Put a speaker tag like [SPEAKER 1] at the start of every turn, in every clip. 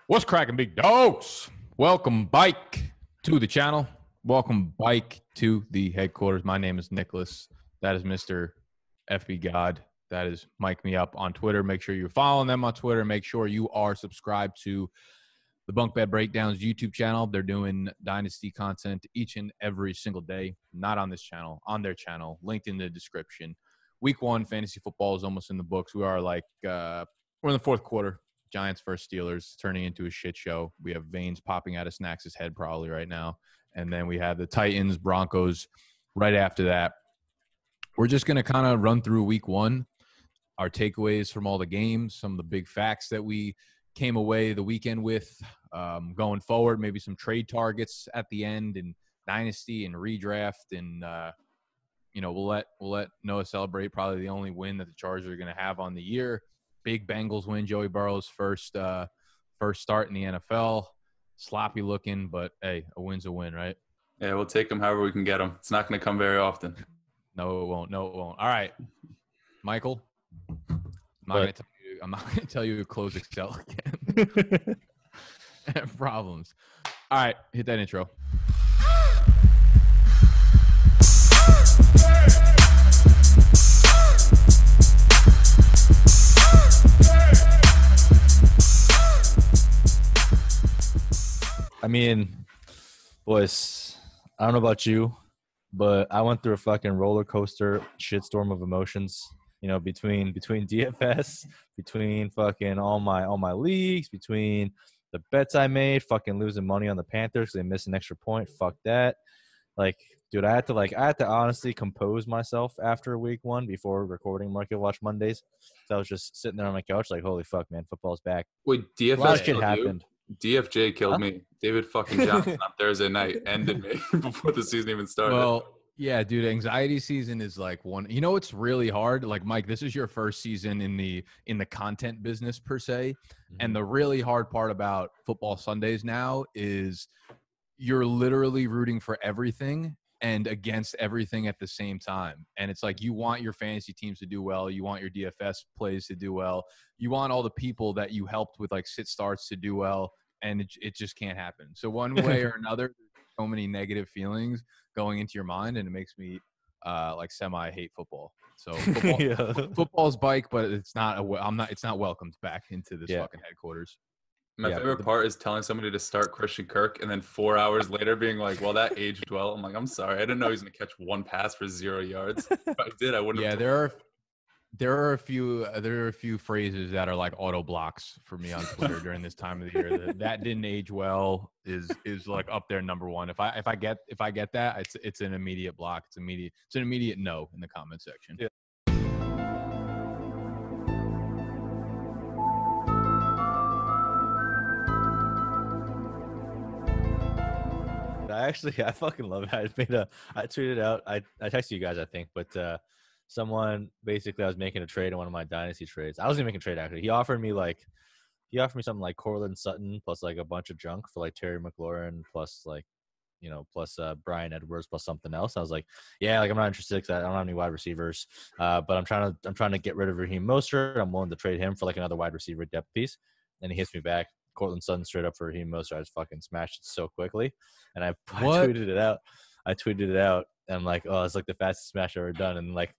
[SPEAKER 1] What's cracking, big dogs? Welcome, Bike, to the channel. Welcome, Bike, to the headquarters. My name is Nicholas. That is Mr. FB God. That is Mike Me Up on Twitter. Make sure you're following them on Twitter. Make sure you are subscribed to the Bunkbed Breakdowns YouTube channel. They're doing Dynasty content each and every single day. Not on this channel, on their channel. Linked in the description. Week 1 fantasy football is almost in the books. We are we're in the fourth quarter. Giants versus Steelers turning into a shit show. We have veins popping out of Snacks' head probably right now. And then we have the Titans, Broncos right after that. We're just going to kind of run through week 1, our takeaways from all the games, some of the big facts that we came away the weekend with going forward, maybe some trade targets at the end and dynasty and redraft. And, we'll let Noah celebrate probably the only win that the Chargers are going to have on the year. Big Bengals win. Joey Burrow's first start in the NFL. Sloppy looking, but hey, a win's a win, right?
[SPEAKER 2] Yeah, we'll take them however we can get them. It's not going to come very often.
[SPEAKER 1] No, it won't. All right, Michael. I'm not going to tell you to close Excel again. I have problems. All right, hit that intro.
[SPEAKER 3] I mean, boys, I don't know about you, but I went through a fucking roller coaster shitstorm of emotions. You know, between DFS, between fucking all my leagues, between the bets I made, fucking losing money on the Panthers, they missed an extra point. Fuck that. Like, dude, I had to honestly compose myself after week 1 before recording Market Watch Mondays. So I was just sitting there on my couch like, holy fuck, man, football's back.
[SPEAKER 2] Wait, DFS
[SPEAKER 3] a lot of shit happened.
[SPEAKER 2] DFJ killed me. David fucking Johnson on Thursday night ended me before the season even started.
[SPEAKER 1] Well, yeah, dude, anxiety season is like one. You know, it's really hard. Like, Mike, this is your first season in the content business per se, and the really hard part about football Sundays now is you're literally rooting for everything and against everything at the same time. And it's like you want your fantasy teams to do well. You want your DFS plays to do well. You want all the people that you helped with like sit starts to do well. And it just can't happen. So one way or another, there's so many negative feelings going into your mind, and it makes me like semi-hate football. So football's bike, but it's not welcomed back into this fucking headquarters.
[SPEAKER 2] My favorite part is telling somebody to start Christian Kirk and then 4 hours later being like, well, that aged well. I'm like, I'm sorry. I didn't know he was going to catch one pass for 0 yards. If I did, I wouldn't have.
[SPEAKER 1] Yeah, there are a few phrases that are like auto blocks for me on Twitter during this time of the year. That didn't age well is like up there number 1. If I get that, it's an immediate block. It's an immediate no in the comment section.
[SPEAKER 3] Yeah. I fucking love it. I tweeted out, I texted you guys, I think, but someone basically, I was making a trade in one of my dynasty trades. I wasn't even making a trade actually. He offered me something like Cortland Sutton plus like a bunch of junk for like Terry McLaurin plus like, plus Brian Edwards plus something else. I was like, yeah, like I'm not interested because I don't have any wide receivers. But I'm trying to get rid of Raheem Moser. I'm willing to trade him for like another wide receiver depth piece. And he hits me back. Cortland Sutton straight up for Raheem Moser. I just fucking smashed it so quickly. And I tweeted it out. And I'm like, oh, it's like the fastest smash I've ever done. And like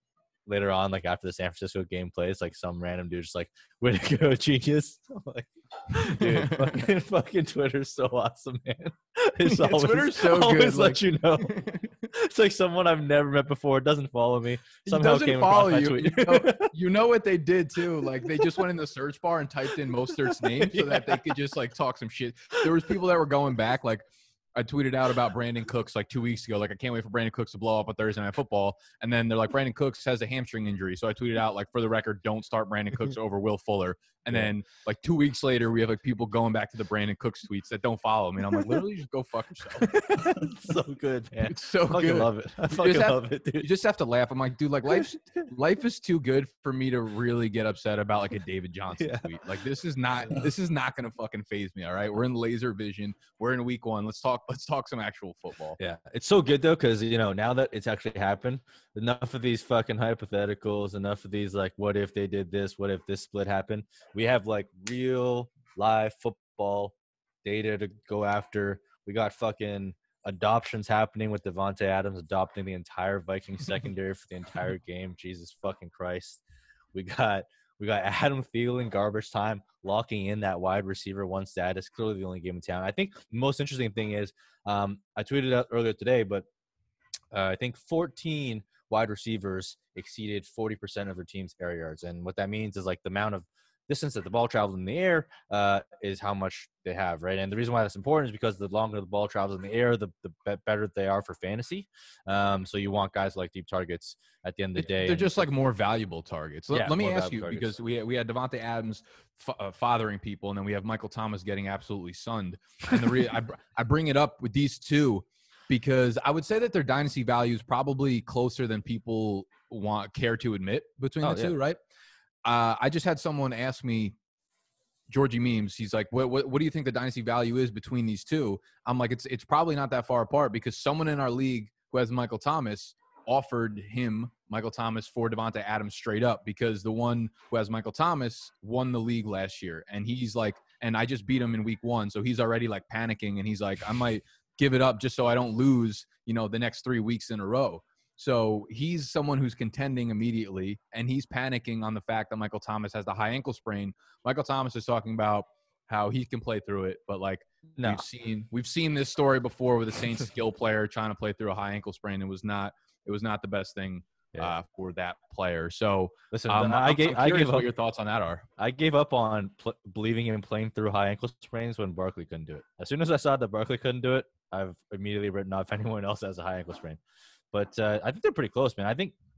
[SPEAKER 3] later on, like after the San Francisco game plays, like some random dude just like, way to go, genius. I'm like, dude, fucking Twitter's so awesome, man. It's
[SPEAKER 1] Twitter's so
[SPEAKER 3] always
[SPEAKER 1] good.
[SPEAKER 3] Let you know. It's like someone I've never met before, doesn't follow me. Somehow
[SPEAKER 1] doesn't
[SPEAKER 3] came
[SPEAKER 1] follow
[SPEAKER 3] across my
[SPEAKER 1] you.
[SPEAKER 3] tweet.
[SPEAKER 1] You know what they did too? Like they just went in the search bar and typed in Mostert's name so that they could just like talk some shit. There was people that were going back. Like I tweeted out about Brandon Cooks like 2 weeks ago. Like I can't wait for Brandon Cooks to blow up on Thursday Night Football. And then they're like, Brandon Cooks has a hamstring injury. So I tweeted out like, for the record, don't start Brandon Cooks over Will Fuller. And then like 2 weeks later, we have like people going back to the Brandon Cooks tweets that don't follow me. And I'm like, literally just go fuck yourself.
[SPEAKER 3] It's so good, man.
[SPEAKER 1] It's so
[SPEAKER 3] I
[SPEAKER 1] good.
[SPEAKER 3] love it. I fucking love it, dude.
[SPEAKER 1] You just have to laugh. I'm like, dude, like life is too good for me to really get upset about like a David Johnson tweet. Like this is not going to fucking phase me. All right. We're in laser vision. We're in week 1. Let's talk some actual football.
[SPEAKER 3] Yeah. It's so good though. Cause now that it's actually happened, enough of these fucking hypotheticals, enough of these, like, what if they did this? What if this split happened? We have like real live football football data to go after. We got fucking adoptions happening with Devontae Adams adopting the entire Vikings secondary for the entire game. Jesus fucking Christ. We got Adam Thielen garbage time locking in that wide receiver one status. Clearly the only game in town. I think the most interesting thing is I tweeted out earlier today, but I think 14 wide receivers exceeded 40% of their team's air yards. And what that means is like the amount of distance that the ball travels in the air is how much they have, right? And the reason why that's important is because the longer the ball travels in the air, the better they are for fantasy. So you want guys like deep targets at the end of the day.
[SPEAKER 1] They're just like more valuable targets. Let me ask you,
[SPEAKER 3] targets.
[SPEAKER 1] because we had Devontae Adams fathering people, and then we have Michael Thomas getting absolutely sunned. And I bring it up with these two because I would say that their dynasty value is probably closer than people care to admit between the two, right? I just had someone ask me, Georgie Memes, he's like, what do you think the dynasty value is between these two? I'm like, it's probably not that far apart because someone in our league who has Michael Thomas offered him Michael Thomas for Devontae Adams straight up because the one who has Michael Thomas won the league last year. And he's like, and I just beat him in week 1. So he's already like panicking. And he's like, I might give it up just so I don't lose, the next 3 weeks in a row. So he's someone who's contending immediately, and he's panicking on the fact that Michael Thomas has the high ankle sprain. Michael Thomas is talking about how he can play through it, but like we've seen this story before with a Saints skill player trying to play through a high ankle sprain. It was not the best thing for that player. So
[SPEAKER 3] listen,
[SPEAKER 1] I gave up what your thoughts on that are.
[SPEAKER 3] I gave up on believing in playing through high ankle sprains when Barkley couldn't do it. As soon as I saw that Barkley couldn't do it, I've immediately written off anyone else as a high ankle sprain. But I think they're pretty close, man.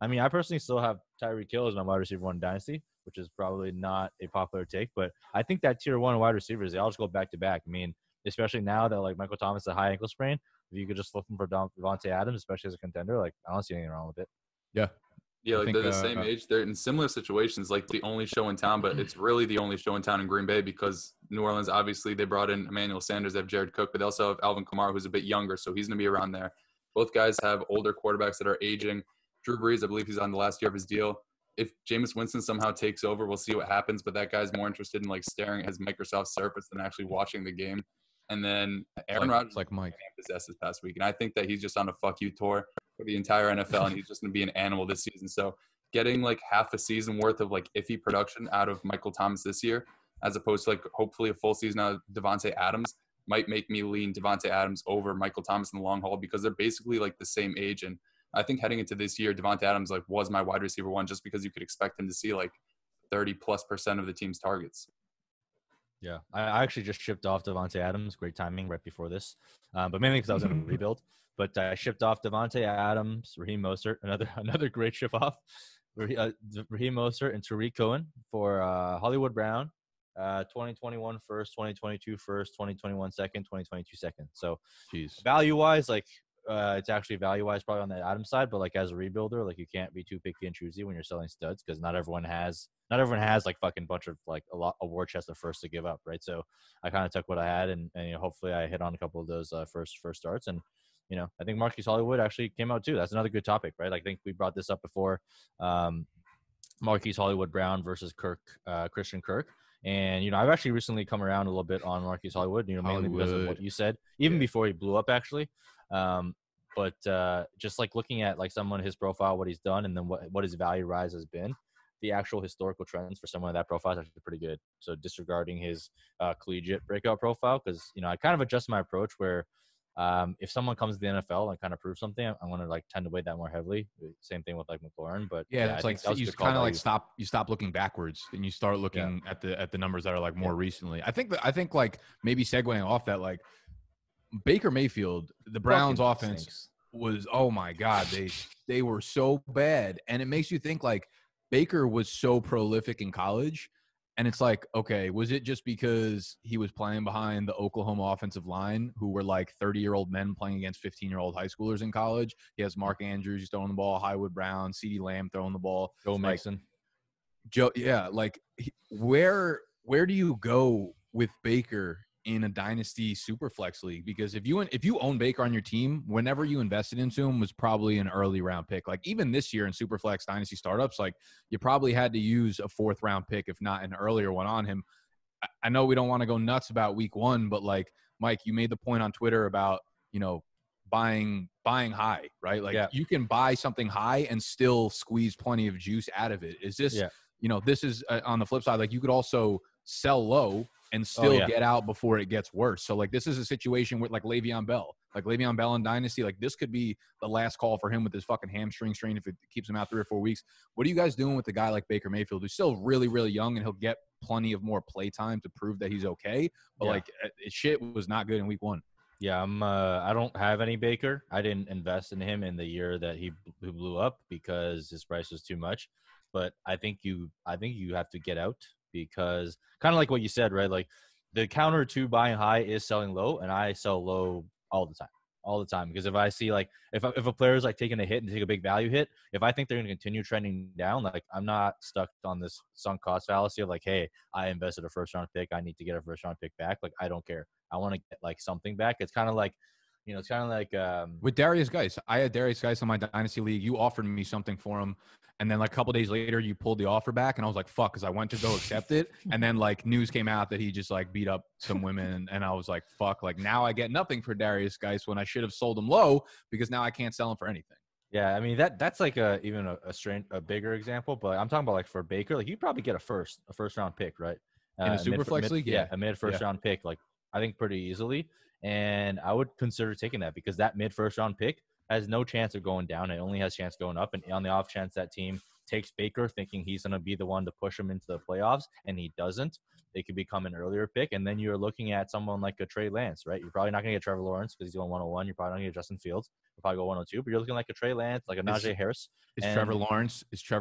[SPEAKER 3] I personally still have Tyreek Hill as my wide receiver one dynasty, which is probably not a popular take. But I think that tier 1 wide receivers, they all just go back to back. I mean, especially now that like Michael Thomas has a high ankle sprain, if you could just flip him for Devontae Adams, especially as a contender, like I don't see anything wrong with it.
[SPEAKER 2] Yeah, like they're the same age. They're in similar situations, like the only show in town, but it's really the only show in town in Green Bay because New Orleans, obviously, they brought in Emmanuel Sanders, they have Jared Cook, but they also have Alvin Kamara, who's a bit younger, so he's going to be around there. Both guys have older quarterbacks that are aging. Drew Brees, I believe he's on the last year of his deal. If Jameis Winston somehow takes over, we'll see what happens, but that guy's more interested in like staring at his Microsoft Surface than actually watching the game. And then Aaron Rodgers
[SPEAKER 1] like Mike
[SPEAKER 2] possessed this past week, and I think that he's just on a fuck you tour for the entire NFL, and he's just going to be an animal this season. So getting like half a season worth of like iffy production out of Michael Thomas this year, as opposed to like hopefully a full season out of Devontae Adams, might make me lean Devontae Adams over Michael Thomas in the long haul because they're basically like the same age. And I think heading into this year, Devontae Adams like was my wide receiver one just because you could expect him to see like 30+% of the team's targets.
[SPEAKER 3] Yeah, I actually just shipped off Devontae Adams. Great timing right before this, but mainly because I was in a rebuild. But I shipped off Devontae Adams, Raheem Moser, another great ship off. Raheem Moser and Tariq Cohen for Hollywood Brown. 2021 first, 2022 first, 2021 second, 2022 second. So value-wise, like it's actually value-wise probably on the Adams side, but like as a rebuilder, like you can't be too picky and choosy when you're selling studs because not everyone has like fucking bunch of like a war chest of first to give up, right? So I kind of took what I had and hopefully I hit on a couple of those first starts. And I think Marquis Hollywood actually came out too. That's another good topic, right? I think we brought this up before. Marquis Hollywood Brown versus Christian Kirk. And, I've actually recently come around a little bit on Marquis Hollywood, mainly because of what you said, even before he blew up, actually. But just like looking at like someone, his profile, what he's done, and then what his value rise has been, the actual historical trends for someone of that profile is actually pretty good. So disregarding his collegiate breakout profile, because, I kind of adjust my approach where if someone comes to the NFL and kind of proves something, I'm going to like tend to weight that more heavily. Same thing with like Mclaurin, but
[SPEAKER 1] it's like you kind of like stop looking backwards and you start looking at the numbers that are like more recently. I think like maybe segueing off that, like Baker Mayfield, the Browns offense was, oh my God, they were so bad. And it makes you think like Baker was so prolific in college. And it's like, okay, was it just because he was playing behind the Oklahoma offensive line who were like 30-year-old men playing against 15-year-old high schoolers in college? He has Mark Andrews throwing the ball, Hollywood Brown, CeeDee Lamb throwing the ball.
[SPEAKER 3] Joe Mixon.
[SPEAKER 1] Where do you go with Baker in a dynasty super flex league? Because if you own Baker on your team, whenever you invested into him was probably an early round pick. Like even this year in super flex dynasty startups, like you probably had to use a 4th round pick, if not an earlier one on him. I know we don't want to go nuts about week 1, but like Mike, you made the point on Twitter about, buying high, right? Like you can buy something high and still squeeze plenty of juice out of it. Is this, this is on the flip side, like you could also sell low and still get out before it gets worse. So like this is a situation with like Le'Veon Bell in Dynasty. Like this could be the last call for him with his fucking hamstring strain if it keeps him out 3 or 4 weeks. What are you guys doing with a guy like Baker Mayfield, who's still really, really young and he'll get plenty of more play time to prove that he's okay? But like shit was not good in week 1.
[SPEAKER 3] Yeah, I don't have any Baker. I didn't invest in him in the year that he blew up because his price was too much. But I think you have to get out because kind of like what you said, right? Like the counter to buying high is selling low, and I sell low all the time. Because if I see like if a player is like taking a hit and take a big value hit, if I think they're going to continue trending down, like I'm not stuck on this sunk cost fallacy of like, hey, I invested a first round pick, I need to get a first round pick back. Like I don't care. I want to get like something back. It's kind of like,
[SPEAKER 1] with Darius Geis. I had Darius Geis on my Dynasty League. You offered me something for him. And then like a couple days later, you pulled the offer back. And I was like, fuck, because I went to go accept it. And then like news came out that he just like beat up some women. And I was like, fuck, like now I get nothing for Darius Geis when I should have sold him low because now I can't sell him for anything.
[SPEAKER 3] Yeah, I mean that's like a bigger example. But I'm talking about like for Baker, like you probably get a first round pick, right?
[SPEAKER 1] In a super flex league?
[SPEAKER 3] Yeah, a mid first round pick, like I think pretty easily. And I would consider taking that because that mid first round pick has no chance of going down. It only has chance going up. And on the off chance that team takes Baker thinking he's going to be the one to push him into the playoffs and he doesn't, they could become an earlier pick. And then you're looking at someone like a Trey Lance, right? You're probably not going to get Trevor Lawrence because he's going 101. You're probably not going to get Justin Fields. You'll probably go 102. But you're looking like a Trey Lance, like a Najee Harris.
[SPEAKER 1] Is Trevor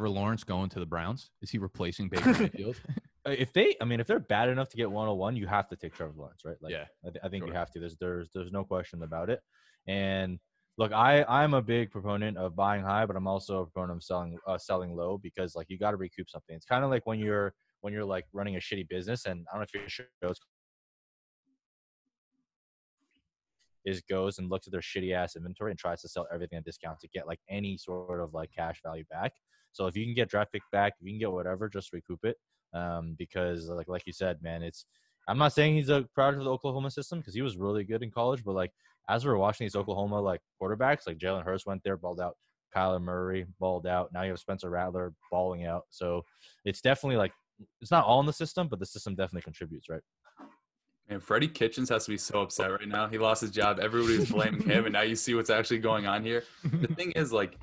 [SPEAKER 1] Lawrence going to the Browns? Is he replacing Baker Mayfield?
[SPEAKER 3] If they're bad enough to get 101, you have to take Trevor Lawrence, right? Like, I think you have to. There's no question about it. And look, I'm a big proponent of buying high, but I'm also a proponent of selling low because like you got to recoup something. It's kind of like when you're like running a shitty business, and I don't know if your shows goes and looks at their shitty ass inventory and tries to sell everything at discount to get like any sort of like cash value back. So if you can get draft pick back, if you can get whatever, just recoup it. Because like you said, man, I'm not saying he's a product of the Oklahoma system because he was really good in college, but like as we're watching these Oklahoma like quarterbacks, like Jalen Hurts went there, balled out. Kyler Murray balled out. Now you have Spencer Rattler balling out. So it's definitely like it's not all in the system, but the system definitely contributes, right?
[SPEAKER 2] And Freddie Kitchens has to be so upset right now. He lost his job. Everybody was blaming him, and now you see what's actually going on here. The thing is, like,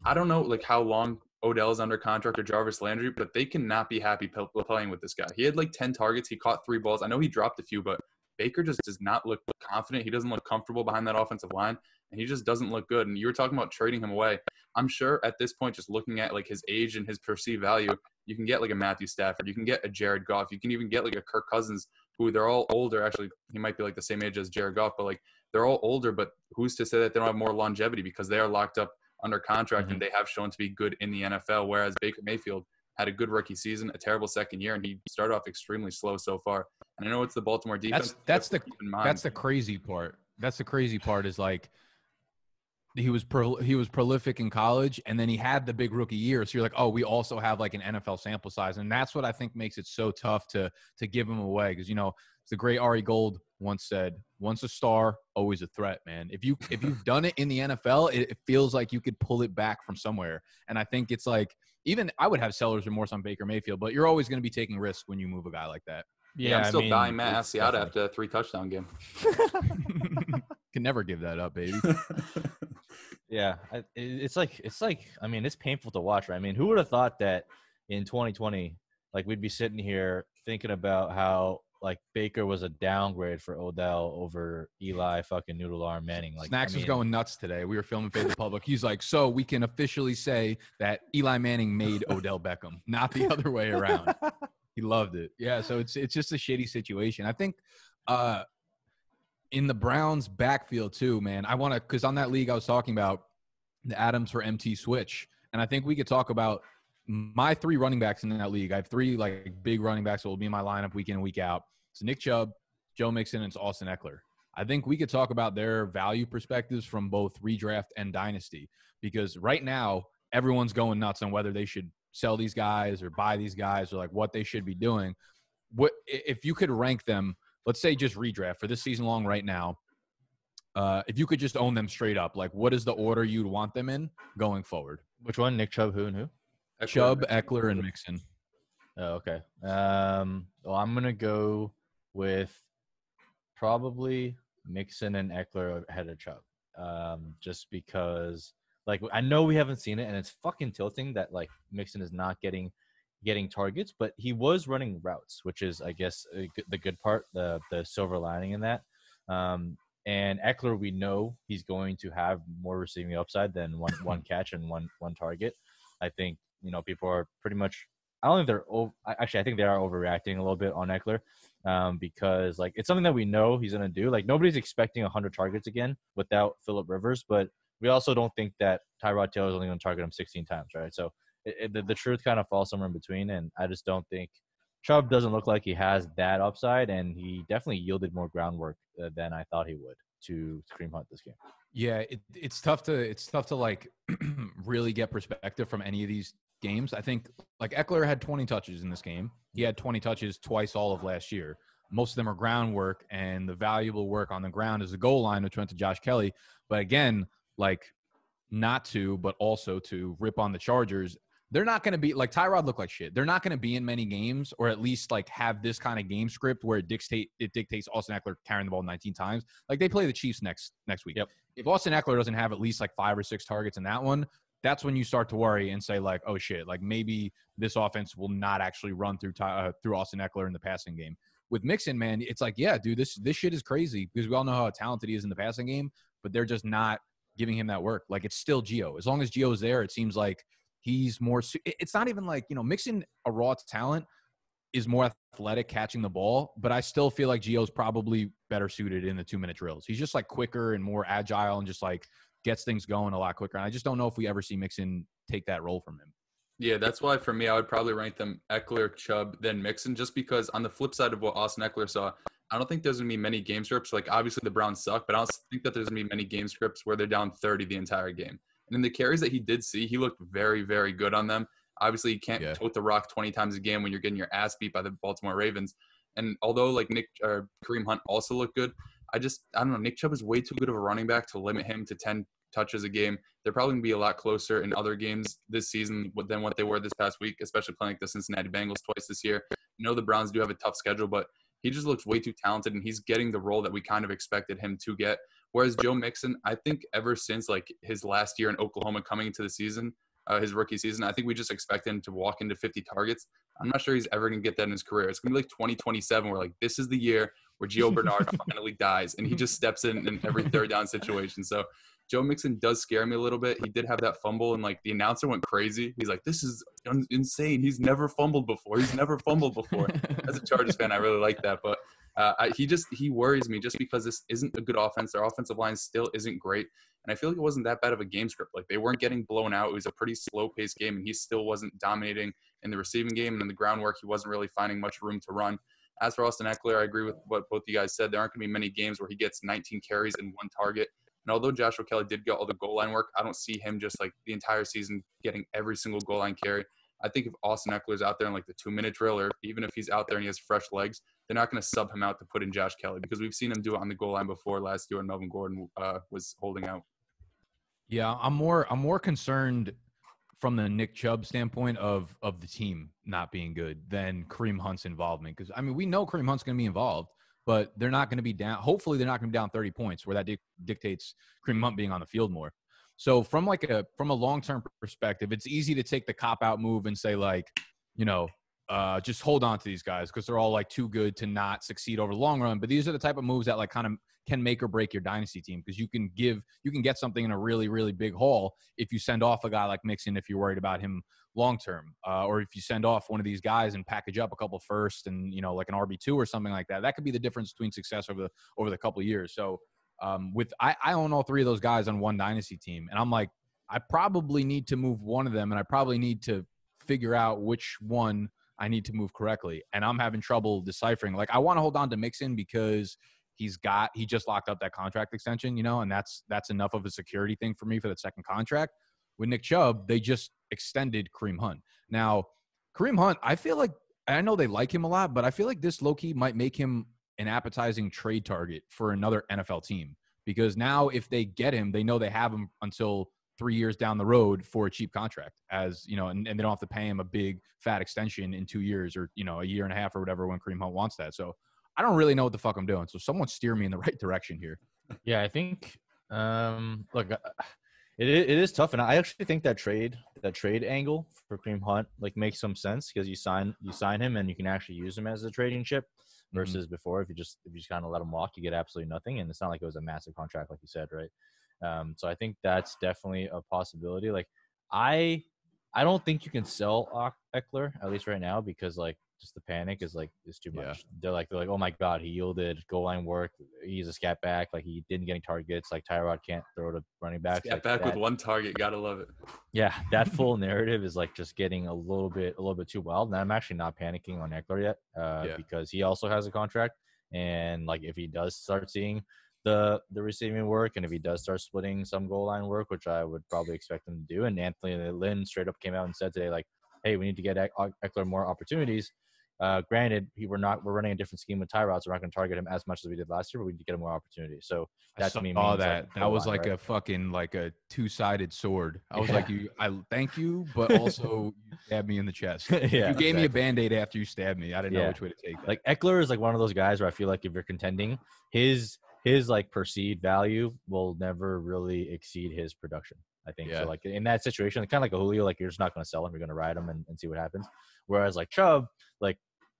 [SPEAKER 2] I don't know, like, how long Odell's under contract or Jarvis Landry, but they cannot be happy playing with this guy. He had, like, 10 targets. He caught 3 balls. I know he dropped a few, but Baker just does not look confident. He doesn't look comfortable behind that offensive line, and he just doesn't look good. And you were talking about trading him away. I'm sure at this point, just looking at, like, his age and his perceived value, you can get, like, a Matthew Stafford. You can get a Jared Goff. You can even get, like, a Kirk Cousins, who they're all older. Actually, he might be like the same age as Jared Goff, but like they're all older, but who's to say that they don't have more longevity because they are locked up under contract and they have shown to be good in the NFL, whereas Baker Mayfield had a good rookie season, a terrible second year, and he started off extremely slow so far. And I know it's the Baltimore defense.
[SPEAKER 1] That's the crazy part. That's the crazy part is like he was prolific in college, and then he had the big rookie year. So you're like, oh, we also have like an NFL sample size, and that's what I think makes it so tough to give him away. Because the great Ari Gold once said, "Once a star, always a threat." Man, if you've done it in the NFL, it feels like you could pull it back from somewhere. And I think it's like even I would have seller's remorse on Baker Mayfield, but you're always going to be taking risks when you move a guy like that.
[SPEAKER 2] Yeah, I'm still buying Matt Asiata after a 3-touchdown game.
[SPEAKER 1] Can never give that up, baby.
[SPEAKER 3] Yeah, it's like I mean, it's painful to watch, right? I mean, who would have thought that in 2020, like we'd be sitting here thinking about how like Baker was a downgrade for Odell over Eli fucking Noodle Arm Manning. Like
[SPEAKER 1] Snacks was going nuts today. We were filming Fade the Public. He's like, so we can officially say that Eli Manning made Odell Beckham, not the other way around. He loved it. Yeah, so it's just a shitty situation. I think in the Browns backfield too, man, I want to, because on that league I was talking about the Adams for MT switch, and I think we could talk about my 3 running backs in that league. I have 3 like big running backs that will be in my lineup week in and week out. It's Nick Chubb, Joe Mixon, and it's Austin Eckler. I think we could talk about their value perspectives from both redraft and dynasty, because right now everyone's going nuts on whether they should sell these guys or buy these guys or like what they should be doing. what if you could rank them? Let's say just redraft for this season long right now. If you could just own them straight up, like what is the order you'd want them in going forward?
[SPEAKER 3] Which one? Nick Chubb, who and who?
[SPEAKER 1] Chubb, Eckler, and Mixon.
[SPEAKER 3] Oh, okay. Well, I'm gonna go with probably Mixon and Eckler ahead of Chubb. Just because, like, I know we haven't seen it, and it's fucking tilting that like Mixon is not getting targets, but he was running routes, which is, I guess, the good part, the silver lining in that. And Eckler, we know he's going to have more receiving upside than one catch and one target. I think, people are pretty much. I don't think they're actually. I think they are overreacting a little bit on Eckler, because like it's something that we know he's gonna do. Like nobody's expecting 100 targets again without Phillip Rivers, but we also don't think that Tyrod Taylor is only gonna target him 16 times, right? So the truth kind of falls somewhere in between, and I just don't think Chubb doesn't look like he has that upside, and he definitely yielded more groundwork than I thought he would to Kareem Hunt this game.
[SPEAKER 1] Yeah, it's tough to like really get perspective from any of these games. I think like Eckler had 20 touches in this game. He had 20 touches twice all of last year. Most of them are groundwork, and the valuable work on the ground is the goal line, which went to Josh Kelly. But again, like not to, but also to rip on the Chargers. They're not going to be like Tyrod looked like shit. They're not going to be in many games, or at least like have this kind of game script where it dictates Austin Eckler carrying the ball 19 times. Like they play the Chiefs next week.
[SPEAKER 3] Yep.
[SPEAKER 1] If Austin Eckler doesn't have at least like 5 or 6 targets in that one, that's when you start to worry and say like, oh shit, like maybe this offense will not actually run through Austin Eckler in the passing game. With Mixon, man, it's like, yeah, dude, this shit is crazy because we all know how talented he is in the passing game, but they're just not giving him that work. Like it's still Gio. As long as Gio's there, it seems like he's more. It's not even like, Mixon, a raw talent, is more athletic catching the ball, but I still feel like Gio's probably better suited in the 2-minute drills. He's just like quicker and more agile and just like gets things going a lot quicker. And I just don't know if we ever see Mixon take that role from him.
[SPEAKER 2] Yeah, that's why for me, I would probably rank them Eckler, Chubb, then Mixon, just because on the flip side of what Austin Eckler saw, I don't think there's going to be many game scripts. Like, obviously, the Browns suck, but I don't think that there's going to be many game scripts where they're down 30 the entire game. And in the carries that he did see, he looked very, very good on them. Obviously, you can't tote the rock 20 times a game when you're getting your ass beat by the Baltimore Ravens. And although, like, Kareem Hunt also looked good, I don't know. Nick Chubb is way too good of a running back to limit him to 10 touches a game. They're probably going to be a lot closer in other games this season than what they were this past week, especially playing like the Cincinnati Bengals twice this year. The Browns do have a tough schedule, but he just looks way too talented, and he's getting the role that we kind of expected him to get. Whereas Joe Mixon, I think ever since like his last year in Oklahoma coming into the season, his rookie season, I think we just expect him to walk into 50 targets. I'm not sure he's ever going to get that in his career. It's going to be like 2027 where like this is the year where Gio Bernard finally dies, and he just steps in every third down situation. So Joe Mixon does scare me a little bit. He did have that fumble, and like the announcer went crazy. He's like, "This is insane. He's never fumbled before. As a Chargers fan, I really like that, but he worries me just because this isn't a good offense. Their offensive line still isn't great, and I feel like it wasn't that bad of a game script. Like they weren't getting blown out. It was a pretty slow-paced game, and he still wasn't dominating in the receiving game, and in the groundwork, he wasn't really finding much room to run. As for Austin Eckler, I agree with what both you guys said. There aren't going to be many games where he gets 19 carries and 1 target. And although Joshua Kelly did get all the goal line work, I don't see him just like the entire season getting every single goal line carry. I think if Austin Eckler's out there in like the 2-minute drill, or even if he's out there and he has fresh legs, they're not going to sub him out to put in Josh Kelly, because we've seen him do it on the goal line before last year when Melvin Gordon was holding out.
[SPEAKER 1] Yeah, I'm more concerned from the Nick Chubb standpoint of the team not being good than Kareem Hunt's involvement. Because, I mean, we know Kareem Hunt's going to be involved, but they're not going to be down. Hopefully they're not going to be down 30 points where that dictates Kareem Hunt being on the field more. So from a long-term perspective, it's easy to take the cop-out move and say like, just hold on to these guys because they're all like too good to not succeed over the long run. But these are the type of moves that like kind of can make or break your dynasty team, because you can get something in a really, really big haul if you send off a guy like Mixon, if you're worried about him long-term, or if you send off one of these guys and package up a couple first and, like an RB2 or something like that. That could be the difference between success over the couple of years. So I own all 3 of those guys on one dynasty team, and I'm like, I probably need to move one of them, and I probably need to figure out which one I need to move correctly. And I'm having trouble deciphering. Like, I want to hold on to Mixon because he just locked up that contract extension, and that's enough of a security thing for me for that second contract. With Nick Chubb, they just extended Kareem Hunt. Now, Kareem Hunt, I feel like I know they like him a lot, but I feel like this low-key might make him an appetizing trade target for another NFL team. Because now if they get him, they know they have him until 3 years down the road for a cheap contract, as you know, and they don't have to pay him a big fat extension in 2 years or, you know, a year and a half or whatever when Kareem Hunt wants that. So I don't really know what the fuck I'm doing. So someone steer me in the right direction here.
[SPEAKER 3] Yeah, I think look, it is tough, and I actually think that trade angle for Kareem Hunt like makes some sense because you sign him and you can actually use him as a trading chip versus before if you just kind of let him walk, you get absolutely nothing, and it's not like it was a massive contract like you said, right? So I think that's definitely a possibility. Like I don't think you can sell Eckler at least right now because like just the panic is too much. Yeah. They're like, oh my God, he yielded goal line work. He's a scat back. Like he didn't get any targets. Like Tyrod can't throw to running backs.
[SPEAKER 2] Scat back with one target. Gotta love it.
[SPEAKER 3] Yeah, that full narrative is like just getting a little bit too wild. And I'm actually not panicking on Eckler yet because he also has a contract. And like if he does start seeing the receiving work and if he does start splitting some goal line work, which I would probably expect him to do, and Anthony Lynn straight up came out and said today like, hey, we need to get Eckler more opportunities. Granted, we're running a different scheme with Tyrod, so we're not going to target him as much as we did last year, but we need to get him more opportunities. So that's me.
[SPEAKER 1] That was like a fucking like a two-sided sword. I was like, I thank you, but also you stabbed me in the chest. You gave me a Band-Aid after you stabbed me. I didn't know which way to take that.
[SPEAKER 3] Like Eckler is like one of those guys where I feel like if you're contending, his like perceived value will never really exceed his production. I think so. Like in that situation, kind of like a Julio, like you're just not going to sell him. You're going to ride him and see what happens. Whereas like Chubb, like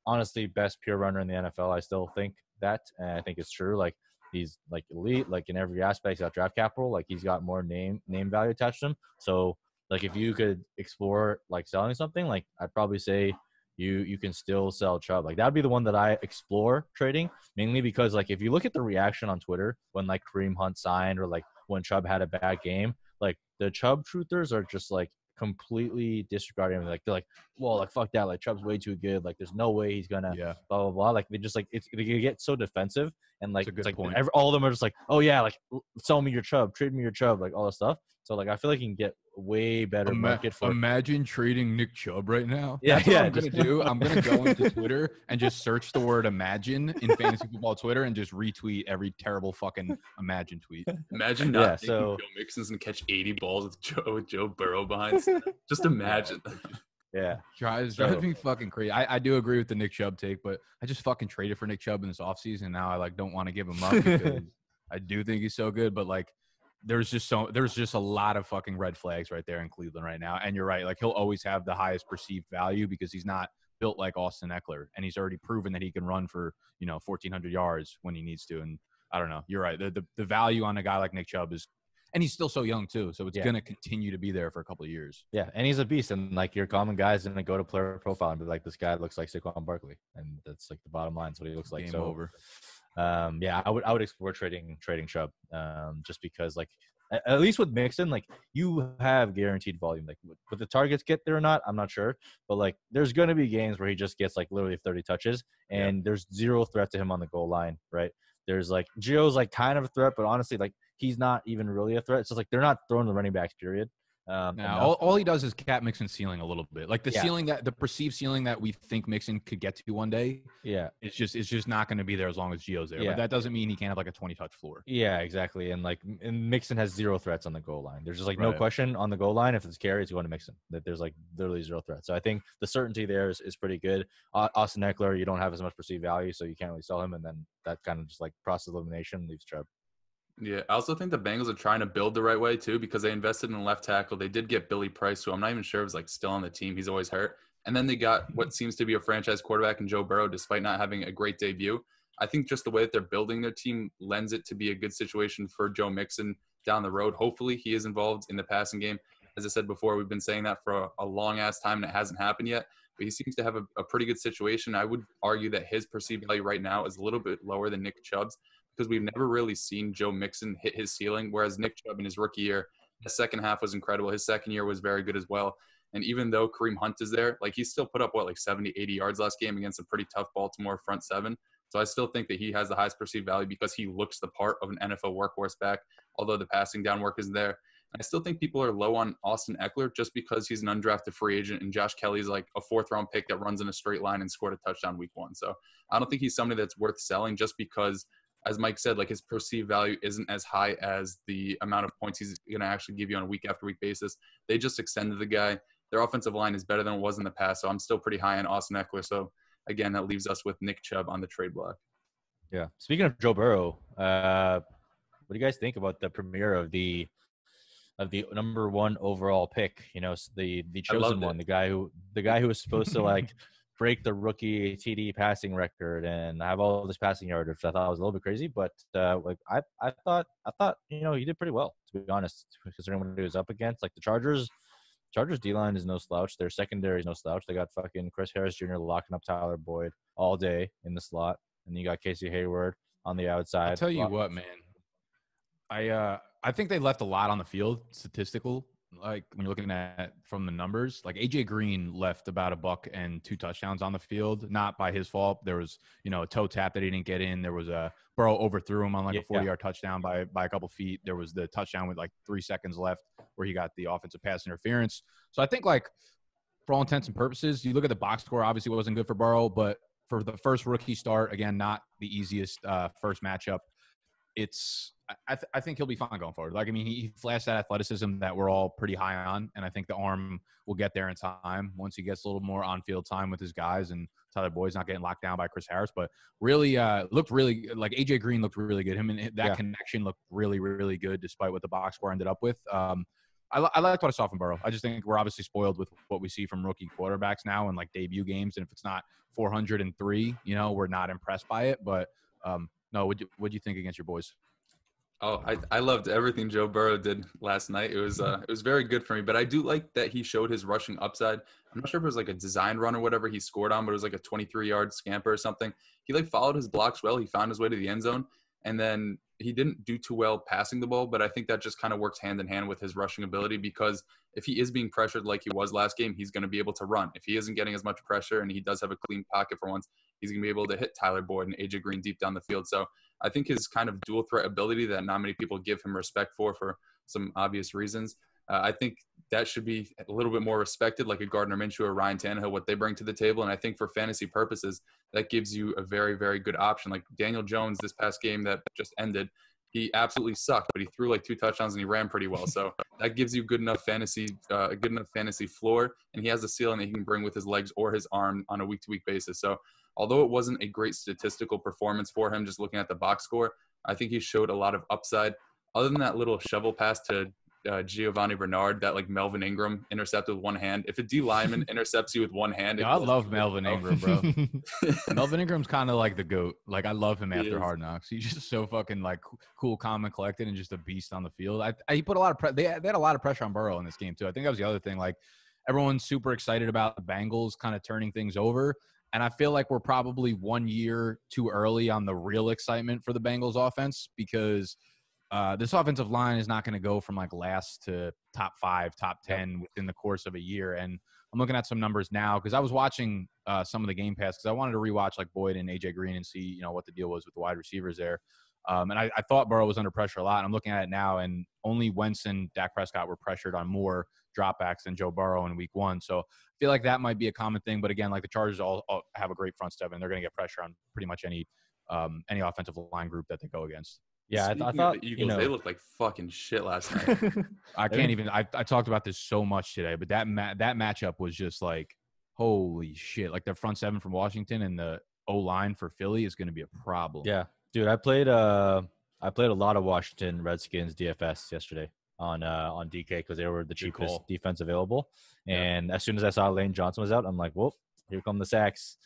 [SPEAKER 3] honestly, best pure runner in the NFL. I still think that, and I think it's true. Like he's like elite, like in every aspect. He's got draft capital. Like he's got more name value attached to him. So like if you could explore like selling something, like I'd probably say you can still sell Chubb. Like that'd be the one that I explore trading, mainly because like if you look at the reaction on Twitter when like Kareem Hunt signed or like when Chubb had a bad game, like the Chubb truthers are just like completely disregarding him. Like they're like, well, like fuck that, like Chubb's way too good, like there's no way he's gonna blah blah blah. Like they just like they get so defensive and like it's like all of them are just like, oh yeah, like sell me your Chubb, trade me your Chubb, like all this stuff. So like I feel like you can get way better market for.
[SPEAKER 1] Imagine trading Nick Chubb right now.
[SPEAKER 3] Yeah,
[SPEAKER 1] That's what I'm gonna do. I'm gonna go into Twitter and just search the word "imagine" in fantasy football Twitter and just retweet every terrible fucking imagine tweet.
[SPEAKER 2] Imagine not taking Joe Mixon's and catch 80 balls with Joe Burrow behind. Just imagine.
[SPEAKER 3] Yeah,
[SPEAKER 1] drives me fucking crazy. I do agree with the Nick Chubb take, but I just fucking traded for Nick Chubb in this offseason. Now I like don't want to give him up because I do think he's so good, but like. There's just a lot of fucking red flags right there in Cleveland right now. And you're right. Like he'll always have the highest perceived value because he's not built like Austin Eckler. And he's already proven that he can run for, 1,400 yards when he needs to. And I don't know. You're right. The value on a guy like Nick Chubb is, and he's still so young too. So it's going to continue to be there for a couple of years.
[SPEAKER 3] Yeah. And he's a beast. And like your common guy's going to go to player profile and be like, this guy looks like Saquon Barkley. And that's like the bottom line. That's what he looks like.
[SPEAKER 1] Game over.
[SPEAKER 3] I would explore trading Chubb, just because like at least with Mixon, like you have guaranteed volume. Like would the targets get there or not, I'm not sure, but like there's going to be games where he just gets like literally 30 touches and there's zero threat to him on the goal line, right? There's like Gio's like kind of a threat, but honestly, like he's not even really a threat. It's just like they're not throwing the running backs, period.
[SPEAKER 1] All he does is cap Mixon ceiling a little bit, like the ceiling the perceived ceiling that we think Mixon could get to one day.
[SPEAKER 3] Yeah,
[SPEAKER 1] it's just not going to be there as long as Gio's there. But that doesn't mean he can't have like a 20-touch floor.
[SPEAKER 3] Yeah, exactly. And like Mixon has zero threats on the goal line. There's just like no question on the goal line if it's carry, it's going to Mixon. That there's like literally zero threats. So I think the certainty there is pretty good. Austin Eckler, you don't have as much perceived value, so you can't really sell him, and then that kind of just like process elimination leaves Chubb.
[SPEAKER 2] Yeah, I also think the Bengals are trying to build the right way too because they invested in left tackle. They did get Billy Price, who I'm not even sure was like still on the team. He's always hurt. And then they got what seems to be a franchise quarterback in Joe Burrow, despite not having a great debut. I think just the way that they're building their team lends it to be a good situation for Joe Mixon down the road. Hopefully he is involved in the passing game. As I said before, we've been saying that for a long-ass time, and it hasn't happened yet. But he seems to have a pretty good situation. I would argue that his perceived value right now is a little bit lower than Nick Chubb's, because we've never really seen Joe Mixon hit his ceiling, whereas Nick Chubb in his rookie year, the second half was incredible. His second year was very good as well. And even though Kareem Hunt is there, like he still put up, 70, 80 yards last game against a pretty tough Baltimore front seven. So I still think that he has the highest perceived value because he looks the part of an NFL workhorse back, although the passing down work is there. I still think people are low on Austin Eckler just because he's an undrafted free agent and Josh Kelly's like a 4th-round pick that runs in a straight line and scored a touchdown week 1. So I don't think he's somebody that's worth selling just because, as Mike said, like his perceived value isn't as high as the amount of points he's going to actually give you on a week after week basis. They just extended the guy. Their offensive line is better than it was in the past. So I'm still pretty high on Austin Eckler. So again, that leaves us with Nick Chubb on the trade block.
[SPEAKER 3] Yeah. Speaking of Joe Burrow, what do you guys think about the premiere of the number 1 overall pick? You know, the chosen one, the guy who was supposed to like break the rookie TD passing record and have all this passing yardage, which I thought was a little bit crazy. But like I thought you know he did pretty well, to be honest, considering what he was up against. Like the Chargers D-line is no slouch. Their secondary is no slouch. They got fucking Chris Harris Jr. locking up Tyler Boyd all day in the slot, and then you got Casey Hayward on the outside.
[SPEAKER 1] I'll tell you what, man. I think they left a lot on the field, statistical. Like when you're looking at from the numbers, like AJ Green left about a buck and 2 touchdowns on the field, not by his fault. There was, you know, a toe tap that he didn't get in. There was a Burrow overthrew him on like a 40-yard touchdown by a couple feet. There was the touchdown with like 3 seconds left where he got the offensive pass interference. So I think like for all intents and purposes, you look at the box score, obviously it wasn't good for Burrow, but for the first rookie start, again, not the easiest first matchup. I think he'll be fine going forward. Like, I mean, he flashed that athleticism that we're all pretty high on, and I think the arm will get there in time once he gets a little more on-field time with his guys and Tyler Boyd's not getting locked down by Chris Harris. But really looked really – like AJ Green looked really good. Him and that connection looked really, really good despite what the box score ended up with. I liked what I saw from Burrow. I just think we're obviously spoiled with what we see from rookie quarterbacks now in like debut games, and if it's not 403, you know, we're not impressed by it. But no, what'd you think against your boys?
[SPEAKER 2] Oh, I loved everything Joe Burrow did last night. It was very good for me, but I do like that he showed his rushing upside. I'm not sure if it was like a design run or whatever he scored on, but it was like a 23-yard scamper or something. He like followed his blocks well. He found his way to the end zone, and then he didn't do too well passing the ball, but I think that just kind of works hand in hand with his rushing ability, because if he is being pressured like he was last game, he's going to be able to run. If he isn't getting as much pressure and he does have a clean pocket for once, he's going to be able to hit Tyler Boyd and AJ Green deep down the field. So I think his kind of dual threat ability that not many people give him respect for some obvious reasons, I think that should be a little bit more respected, like a Gardner Minshew or Ryan Tannehill, what they bring to the table. And I think for fantasy purposes, that gives you a very, very good option. Like Daniel Jones this past game that just ended, he absolutely sucked, but he threw like 2 touchdowns and he ran pretty well. So that gives you a good enough fantasy floor, and he has a ceiling that he can bring with his legs or his arm on a week-to-week basis. So although it wasn't a great statistical performance for him, just looking at the box score, I think he showed a lot of upside. Other than that little shovel pass to Giovanni Bernard that like Melvin Ingram intercepted with one hand. If a D lineman intercepts you with one hand,
[SPEAKER 1] I love Melvin Ingram, bro. Melvin Ingram's kind of like the GOAT. Like I love him after Hard Knocks. He's just so fucking like cool, calm, and collected, and just a beast on the field. He put a lot of they had a lot of pressure on Burrow in this game too. I think that was the other thing. Like everyone's super excited about the Bengals kind of turning things over. And I feel like we're probably 1 year too early on the real excitement for the Bengals offense, because this offensive line is not going to go from like last to top 5, top 10 within the course of a year. And I'm looking at some numbers now because I was watching some of the Game Pass because I wanted to rewatch like Boyd and AJ Green and see, you know, what the deal was with the wide receivers there. And I thought Burrow was under pressure a lot. I'm looking at it now, and only Wentz and Dak Prescott were pressured on more dropbacks than Joe Burrow in week 1. So I feel like that might be a common thing. But again, like the Chargers all have a great front seven. They're going to get pressure on pretty much any offensive line group that they go against.
[SPEAKER 3] Yeah, I thought
[SPEAKER 2] the Eagles, they looked like fucking shit last night.
[SPEAKER 1] I can't even. I talked about this so much today, but that matchup was just like, holy shit! Like the front seven from Washington and the O line for Philly is going to be a problem.
[SPEAKER 3] Yeah, dude, I played a lot of Washington Redskins DFS yesterday on DK because they were the cheapest defense available. And as soon as I saw Lane Johnson was out, I'm like, whoop, here come the sacks.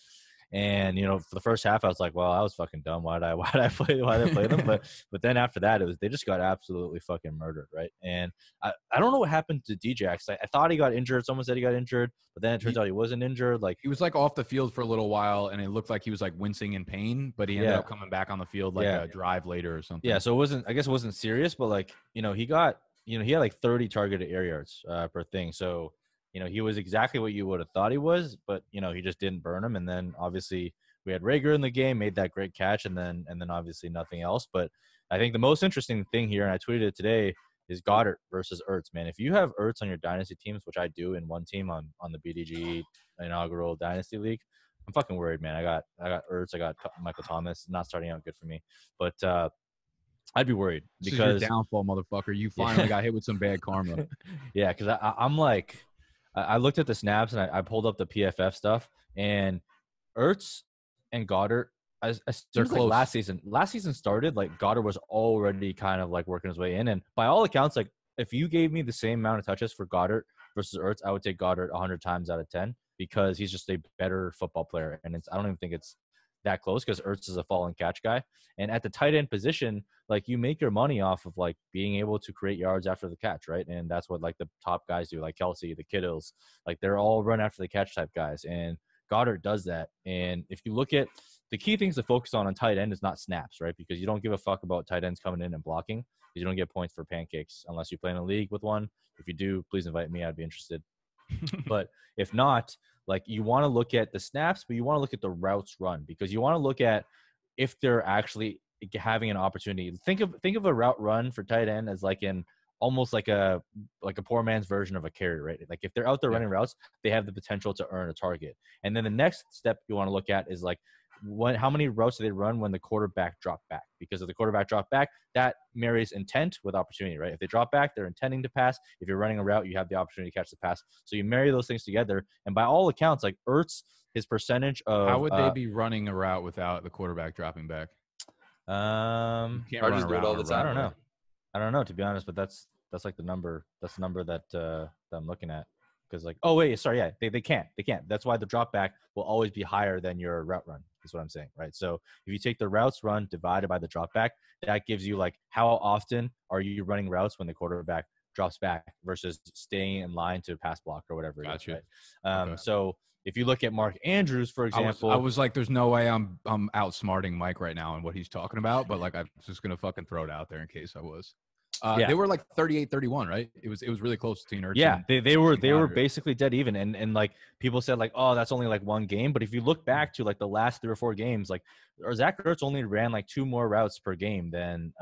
[SPEAKER 3] And you know, for the first half, I was like, "Well, I was fucking dumb. Why did I play them?" But then after that, they just got absolutely fucking murdered, right? And I don't know what happened to Djax. I thought he got injured. Someone said he got injured, but then it turns out he wasn't injured. Like
[SPEAKER 1] he was like off the field for a little while, and it looked like he was like wincing in pain. But he ended up coming back on the field like a drive later or something.
[SPEAKER 3] Yeah, so I guess it wasn't serious, but like he had like 30 targeted air yards per thing. So. You know, he was exactly what you would have thought he was, but, you know, he just didn't burn him. And then obviously we had Rager in the game, made that great catch, and then obviously nothing else. But I think the most interesting thing here, and I tweeted it today, is Goddard versus Ertz, man. If you have Ertz on your dynasty teams, which I do in one team on the BDG inaugural dynasty league, I'm fucking worried, man. I got Ertz, I got Michael Thomas, not starting out good for me, but I'd be worried
[SPEAKER 1] This
[SPEAKER 3] because
[SPEAKER 1] is your downfall, motherfucker. You finally got hit with some bad karma.
[SPEAKER 3] yeah, because I'm like, I looked at the snaps and I pulled up the PFF stuff, and Ertz and Goddard, they're close. Like last season started, like Goddard was already kind of like working his way in, and by all accounts, like if you gave me the same amount of touches for Goddard versus Ertz, I would take Goddard 100 times out of 10 because he's just a better football player, and I don't even think it's that close because Ertz is a fall and catch guy. And at the tight end position, like you make your money off of like being able to create yards after the catch, right? And that's what like the top guys do, like Kelsey, the Kittles, like they're all run after the catch type guys. And Goddard does that. And if you look at the key things to focus on tight end is not snaps, right? Because you don't give a fuck about tight ends coming in and blocking because you don't get points for pancakes unless you play in a league with one. If you do, please invite me. I'd be interested. But if not, like you want to look at the snaps, but you want to look at the routes run because you want to look at if they're actually having an opportunity. Think of a route run for tight end as like in almost like a poor man's version of a carry, right? Like if they're out there running routes, they have the potential to earn a target. And then the next step you want to look at is like how many routes do they run when the quarterback drop back? Because if the quarterback drop back, that marries intent with opportunity, right? If they drop back, they're intending to pass. If you're running a route, you have the opportunity to catch the pass. So you marry those things together. And by all accounts, like Ertz, his percentage of
[SPEAKER 1] how would they be running a route without the quarterback dropping back?
[SPEAKER 2] I just do it all the time.
[SPEAKER 3] I don't know, to be honest, but that's like the number. That's the number that I'm looking at. Because like, oh wait, sorry, yeah, they can't. That's why the drop back will always be higher than your route run. Is what I'm saying, right? So if you take the routes run divided by the drop back, that gives you like how often are you running routes when the quarterback drops back versus staying in line to pass block or whatever.
[SPEAKER 1] Gotcha.
[SPEAKER 3] It is, right? Okay. So if you look at Mark Andrews, for example,
[SPEAKER 1] I was like, there's no way I'm outsmarting Mike right now and what he's talking about, but like I'm just gonna fucking throw it out there in case I was. They were like 38-31, right? It was really close between Ertz.
[SPEAKER 3] Yeah, they were basically dead even, and like people said like, oh, that's only like one game, but if you look back to like the last 3 or 4 games, like Zach Ertz only ran like 2 more routes per game than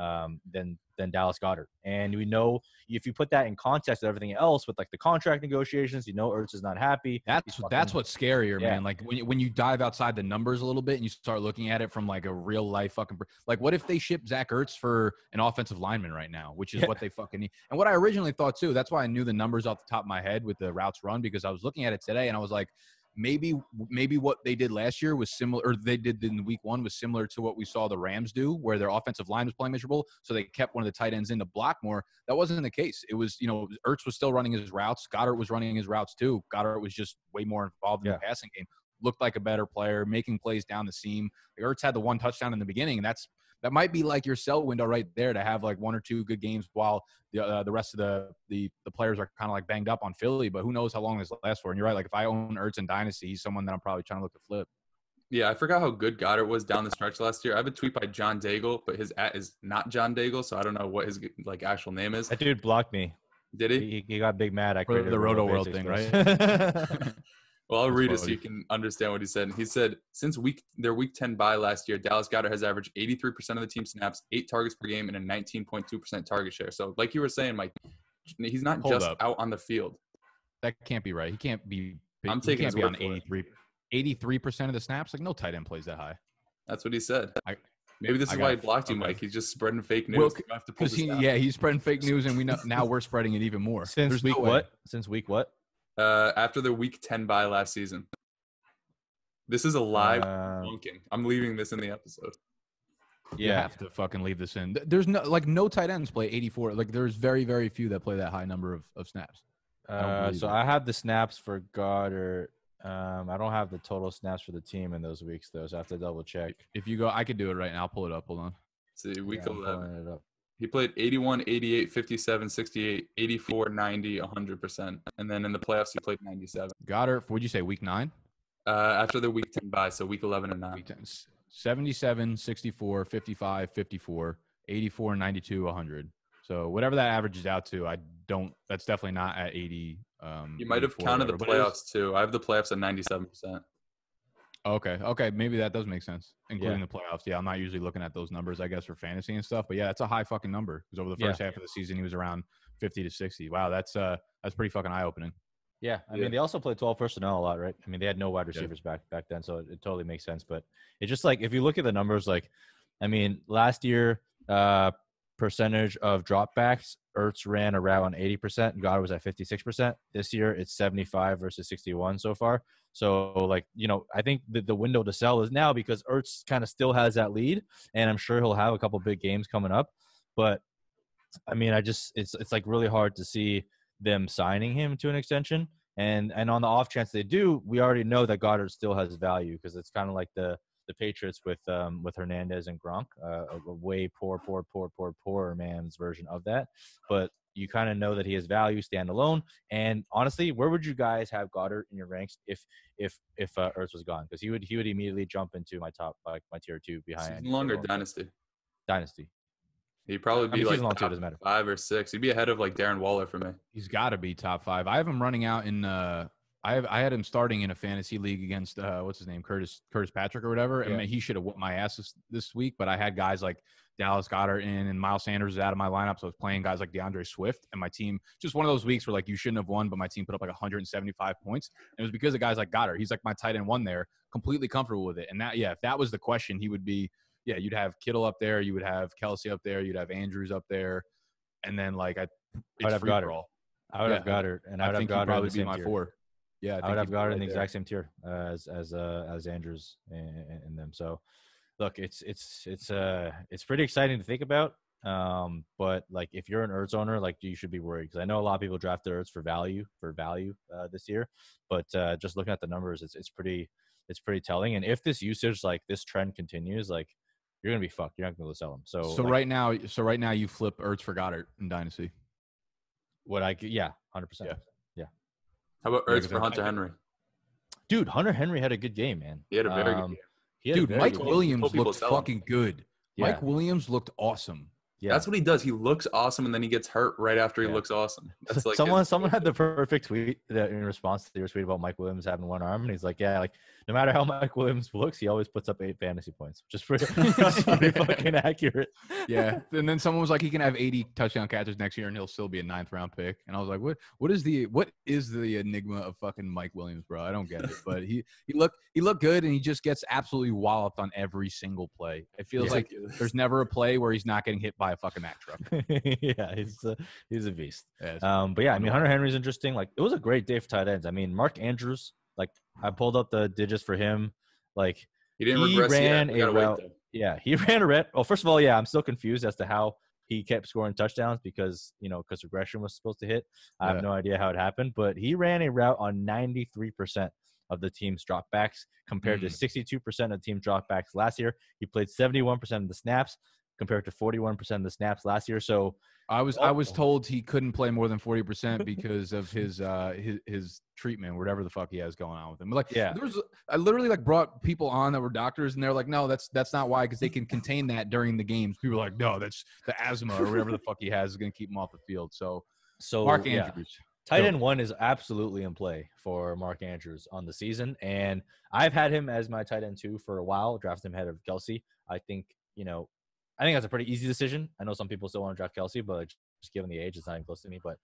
[SPEAKER 3] Dallas Goddard, and we know if you put that in context of everything else with like the contract negotiations, you know Ertz is not happy.
[SPEAKER 1] That's what's scarier, man. Like when you dive outside the numbers a little bit and you start looking at it from like a real life fucking like, what if they ship Zach Ertz for an offensive lineman right now, which is what they fucking need. And what I originally thought too, that's why I knew the numbers off the top of my head with the routes run, because I was looking at it today and I was like, maybe what they did last year was similar, or they did in week 1 was similar to what we saw the Rams do, where their offensive line was playing miserable, so they kept one of the tight ends in to block more. That wasn't the case. It was, Ertz was still running his routes. Goddard was running his routes too. Goddard was just way more involved in the passing game. Looked like a better player, making plays down the seam. Like Ertz had the 1 touchdown in the beginning, and that might be like your sell window right there to have like 1 or 2 good games while the rest of the players are kind of like banged up on Philly. But who knows how long this lasts for? And you're right. Like if I own Ertz in Dynasty, he's someone that I'm probably trying to look to flip.
[SPEAKER 2] Yeah, I forgot how good Goddard was down the stretch last year. I have a tweet by John Daigle, but his @ is not John Daigle, so I don't know what his like actual name is.
[SPEAKER 3] That dude blocked me.
[SPEAKER 2] Did he?
[SPEAKER 3] He got big mad. I created
[SPEAKER 1] the Roto World thing, right?
[SPEAKER 2] Well, I'll read it so you can understand what he said. He said, since their week 10 bye last year, Dallas Goddard has averaged 83% of the team snaps, 8 targets per game, and a 19.2% target share. So like you were saying, Mike, he's not out on the field.
[SPEAKER 1] That can't be right. He can't be big.
[SPEAKER 2] I'm taking
[SPEAKER 1] he can't be on 83% of the snaps. Like no tight end plays that high.
[SPEAKER 2] That's what he said. Maybe this is why he blocked you, Mike. He's just spreading fake news.
[SPEAKER 1] Because he's spreading fake news, and we know now we're spreading it even more.
[SPEAKER 3] Since week what? Since week what?
[SPEAKER 2] After the week 10 bye last season. This is a live bunking. I'm leaving this in the episode.
[SPEAKER 1] You have to fucking leave this in. There's no tight ends play 84. Like there's very, very few that play that high number of snaps.
[SPEAKER 3] I have the snaps for Goddard. I don't have the total snaps for the team in those weeks though, so I have to double check.
[SPEAKER 1] If you go, I could do it right now. I'll pull it up. Hold on.
[SPEAKER 2] See, week 11. He played 81, 88, 57, 68, 84, 90, 100%. And then in the playoffs, he played 97.
[SPEAKER 1] Goddard, what'd you say, week 9?
[SPEAKER 2] After the week 10 bye, so week 11 and 9.
[SPEAKER 1] Week 10, 77, 64, 55, 54, 84, 92, 100. So whatever that averages out to, that's definitely not at 80.
[SPEAKER 2] You might have counted the playoffs too. I have the playoffs at 97%.
[SPEAKER 1] Okay. Maybe that does make sense, including the playoffs. Yeah, I'm not usually looking at those numbers, I guess, for fantasy and stuff. But yeah, it's a high fucking number because over the first half of the season, he was around 50 to 60. Wow, that's pretty fucking eye opening.
[SPEAKER 3] Yeah, I mean, they also play 12 personnel a lot, right? I mean, they had no wide receivers back then, so it totally makes sense. But it's just like if you look at the numbers, like, I mean, last year, percentage of dropbacks, Ertz ran a route on 80%, and Goddard was at 56%. This year, it's 75 versus 61 so far. So, like, I think the window to sell is now because Ertz kind of still has that lead, and I'm sure he'll have a couple big games coming up. But I mean, it's like really hard to see them signing him to an extension. And on the off chance they do, we already know that Goddard still has value because it's kind of like the Patriots with Hernandez and Gronk, a way poor man's version of that. But you kind of know that he has value standalone. And honestly, where would you guys have Goddard in your ranks if Ertz was gone? Because he would immediately jump into my top, like my tier 2 behind.
[SPEAKER 2] Season long or dynasty?
[SPEAKER 3] Dynasty.
[SPEAKER 2] He'd probably be like top 5 or 6. He'd be ahead of like Darren Waller for me.
[SPEAKER 1] He's got to be top 5. I have him running out in. I had him starting in a fantasy league against what's his name, Curtis Patrick or whatever. Yeah. I mean, he should have whooped my ass this week, but I had guys like Dallas Goddard in and Miles Sanders was out of my lineup, so I was playing guys like DeAndre Swift, and my team just one of those weeks where like you shouldn't have won, but my team put up like 175 points. And it was because of guys like Goddard. He's like my tight end 1 there, completely comfortable with it. And that, if that was the question, he would be. Yeah, you'd have Kittle up there, you would have Kelsey up there, you'd have Andrews up there, and then like
[SPEAKER 3] I'd have Goddard. I would have Goddard, and I would have Goddard
[SPEAKER 1] probably be my tier. 4. Yeah,
[SPEAKER 3] I would have Goddard in the exact same tier as Andrews and them. So, look, it's pretty exciting to think about. But like if you're an Ertz owner, like you should be worried because I know a lot of people draft the Ertz for value this year, but just looking at the numbers, it's pretty telling. And if this usage, like this trend continues, like you're gonna be fucked. You're not gonna be able to sell them. So
[SPEAKER 1] like, right now you flip Ertz for Goddard in Dynasty.
[SPEAKER 3] 100%. Yeah.
[SPEAKER 2] How about Ertz for Hunter Henry?
[SPEAKER 3] Dude, Hunter Henry had a good game, man.
[SPEAKER 2] He had a very good game.
[SPEAKER 1] Dude, Mike Williams looked fucking good. Yeah. Mike Williams looked awesome.
[SPEAKER 2] Yeah. That's what he does. He looks awesome, and then he gets hurt right after he looks awesome. That's like
[SPEAKER 3] someone had the perfect tweet in response to your tweet about Mike Williams having one arm, and he's like, "Yeah, like no matter how Mike Williams looks, he always puts up 8 fantasy points, which is pretty fucking accurate."
[SPEAKER 1] Yeah, and then someone was like, "He can have 80 touchdown catches next year, and he'll still be a 9th round pick." And I was like, "What is the enigma of fucking Mike Williams, bro? I don't get it." But he looked good, and he just gets absolutely walloped on every single play. It feels like there's never a play where he's not getting hit by a fucking Mack truck.
[SPEAKER 3] Yeah, he's a beast. Yeah, but yeah, I mean, Hunter Henry's interesting. Like, it was a great day for tight ends. I mean, Mark Andrews, like, I pulled up the digits for him. Like,
[SPEAKER 2] he ran a route.
[SPEAKER 3] Yeah, he ran a route. Well, first of all, yeah, I'm still confused as to how he kept scoring touchdowns because regression was supposed to hit. I have no idea how it happened, but he ran a route on 93% of the team's dropbacks compared to 62% of the team's dropbacks last year. He played 71% of the snaps compared to 41% of the snaps last year. So
[SPEAKER 1] I was told he couldn't play more than 40% because of his treatment, whatever the fuck he has going on with him. Like, I literally like brought people on that were doctors, and they're like, "No, that's not why," because they can contain that during the games. People are like, "No, that's the asthma or whatever the fuck he has is going to keep him off the field." So Mark Andrews.
[SPEAKER 3] Tight end 1 is absolutely in play for Mark Andrews on the season, and I've had him as my tight end 2 for a while. Drafted him ahead of Kelsey. I think that's a pretty easy decision. I know some people still want to draft Kelsey, but just given the age, it's not even close to me. But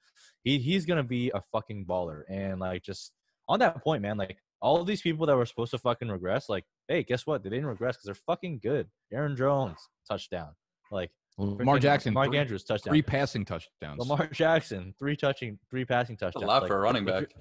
[SPEAKER 3] he's going to be a fucking baller. And, like, just on that point, man, like, all of these people that were supposed to fucking regress, like, hey, guess what? They didn't regress because they're fucking good. Aaron Jones, touchdown. Like,
[SPEAKER 1] Lamar Jackson,
[SPEAKER 3] Mark Andrews, touchdown.
[SPEAKER 1] 3 passing touchdowns.
[SPEAKER 3] Lamar Jackson, 3 passing touchdowns.
[SPEAKER 2] That's a lot for a running back.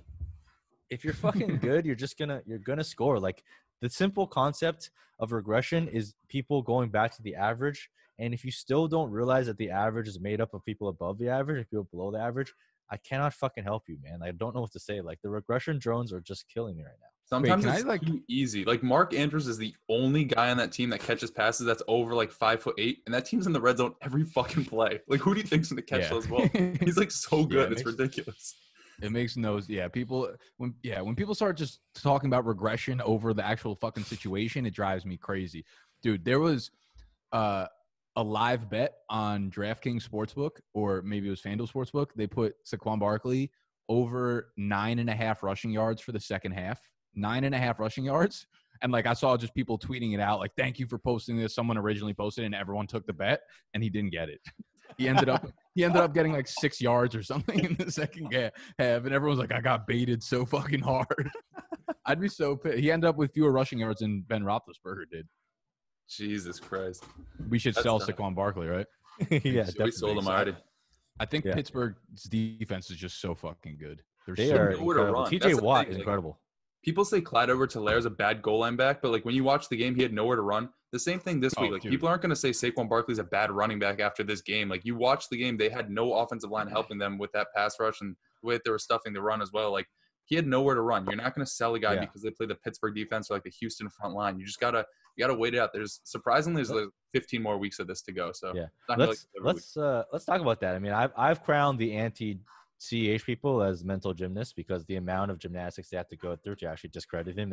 [SPEAKER 3] If you're fucking good, you're gonna score. Like, the simple concept of regression is people going back to the average. And if you still don't realize that the average is made up of people above the average and people below the average, I cannot fucking help you, man. I don't know what to say. Like, the regression drones are just killing me right now.
[SPEAKER 2] Sometimes it's too easy. Like, Mark Andrews is the only guy on that team that catches passes that's over like 5'8", and that team's in the red zone every fucking play. Like, who do you think's going to catch those balls? He's like so good, it's ridiculous.
[SPEAKER 1] It makes when people start just talking about regression over the actual fucking situation, it drives me crazy, dude. There was a live bet on DraftKings Sportsbook, or maybe it was FanDuel Sportsbook. They put Saquon Barkley over 9.5 rushing yards for the second half. 9.5 rushing yards. And like I saw just people tweeting it out, like, thank you for posting this. Someone originally posted it and everyone took the bet and he didn't get it. He ended up getting like 6 yards or something in the second half, and everyone's like, I got baited so fucking hard. I'd be so pissed. He ended up with fewer rushing yards than Ben Roethlisberger did.
[SPEAKER 2] Jesus Christ.
[SPEAKER 1] We should sell Saquon Barkley, right?
[SPEAKER 3] Yeah,
[SPEAKER 2] We sold him already.
[SPEAKER 1] I think Pittsburgh's defense is just so fucking good.
[SPEAKER 3] They are incredible. TJ Watt is incredible.
[SPEAKER 2] People say Clyde Edwards-Helaire is a bad goal line back, but like when you watch the game, he had nowhere to run. The same thing this week. Like people aren't going to say Saquon Barkley's a bad running back after this game. Like you watch the game, they had no offensive line helping them with that pass rush and the way that they were stuffing the run as well. Like he had nowhere to run. You're not going to sell a guy because they play the Pittsburgh defense or like the Houston front line. You just gotta wait it out. There's like 15 more weeks of this to go. So
[SPEAKER 3] let's talk about that. I mean, I've crowned the anti-CEH people as mental gymnasts because the amount of gymnastics they have to go through to actually discredit him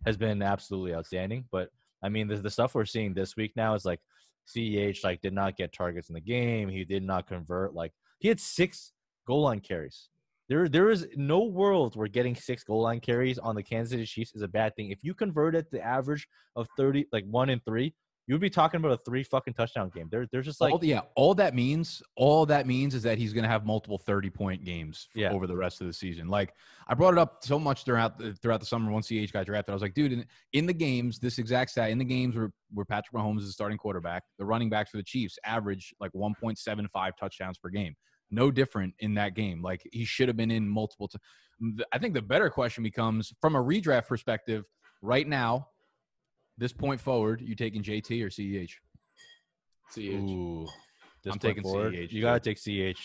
[SPEAKER 3] has been absolutely outstanding. But I mean, the stuff we're seeing this week now is like CEH like did not get targets in the game. He did not convert. Like he had 6 goal line carries. There is no world where getting 6 goal line carries on the Kansas City Chiefs is a bad thing. If you convert at the average of 30, like 1 in 3, you would be talking about a 3 fucking touchdown game. They're just like
[SPEAKER 1] all that means is that he's going to have multiple 30-point games over the rest of the season. Like I brought it up so much throughout the summer once CH got drafted. I was like, dude, in the games, this exact stat in the games where Patrick Mahomes is the starting quarterback, the running backs for the Chiefs average like 1.75 touchdowns per game. No different in that game. Like he should have been in multiple. I think the better question becomes from a redraft perspective right now. This point forward, you taking JT or CEH?
[SPEAKER 2] CEH.
[SPEAKER 3] Ooh,
[SPEAKER 1] I'm taking CEH.
[SPEAKER 3] You gotta take CEH.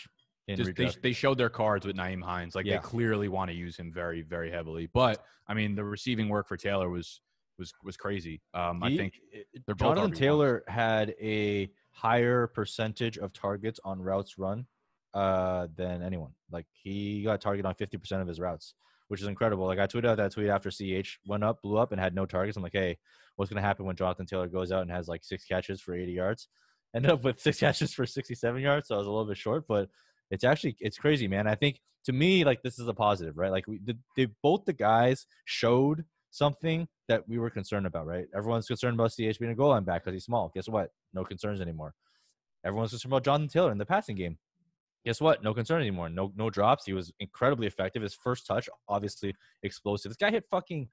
[SPEAKER 1] They showed their cards with Nahim Heinz. Like they clearly want to use him very, very heavily. But I mean, the receiving work for Taylor was crazy. I think
[SPEAKER 3] Jonathan Taylor had a higher percentage of targets on routes run than anyone. Like he got targeted on 50% of his routes, which is incredible. Like I tweeted out that tweet after CH blew up and had no targets. I'm like, hey, what's going to happen when Jonathan Taylor goes out and has like 6 catches for 80 yards? Ended up with 6 catches for 67 yards. So I was a little bit short, but it's crazy, man. I think to me, like this is a positive, right? Like both the guys showed something that we were concerned about, right? Everyone's concerned about CH being a goal line back because he's small. Guess what? No concerns anymore. Everyone's concerned about Jonathan Taylor in the passing game. Guess what? No concern anymore. No drops. He was incredibly effective. His first touch, obviously explosive. This guy hit fucking